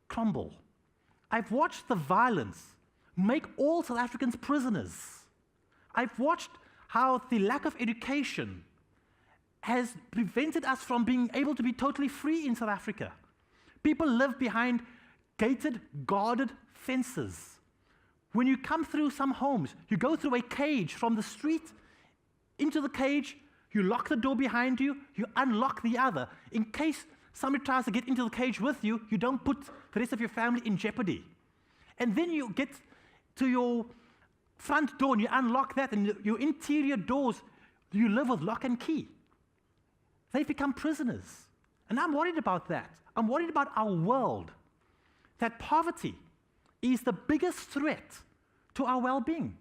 crumble. I've watched the violence make all South Africans prisoners. I've watched how the lack of education has prevented us from being able to be totally free in South Africa. People live behind gated, guarded fences. When you come through some homes, you go through a cage from the street into the cage, you lock the door behind you, you unlock the other. In case somebody tries to get into the cage with you, you don't put the rest of your family in jeopardy. And then you get to your front door and you unlock that, and your interior doors, you live with lock and key. They've become prisoners. And I'm worried about that. I'm worried about our world, that poverty is the biggest threat to our well-being.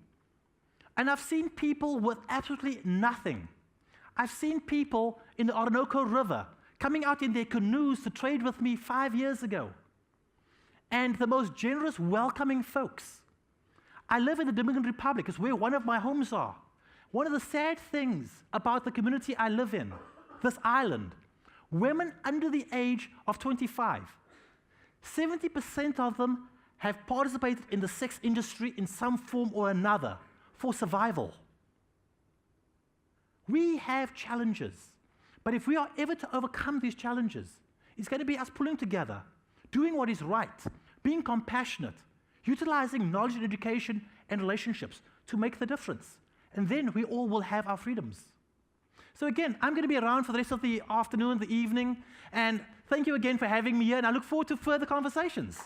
And I've seen people with absolutely nothing. I've seen people in the Orinoco River coming out in their canoes to trade with me 5 years ago. And the most generous, welcoming folks. I live in the Dominican Republic. It's where one of my homes are. One of the sad things about the community I live in, this island, women under the age of 25, 70% of them have participated in the sex industry in some form or another for survival. We have challenges, but if we are ever to overcome these challenges, it's going to be us pulling together, doing what is right, being compassionate, utilizing knowledge and education and relationships to make the difference. And then we all will have our freedoms. So again, I'm going to be around for the rest of the afternoon, the evening, and thank you again for having me here, and I look forward to further conversations.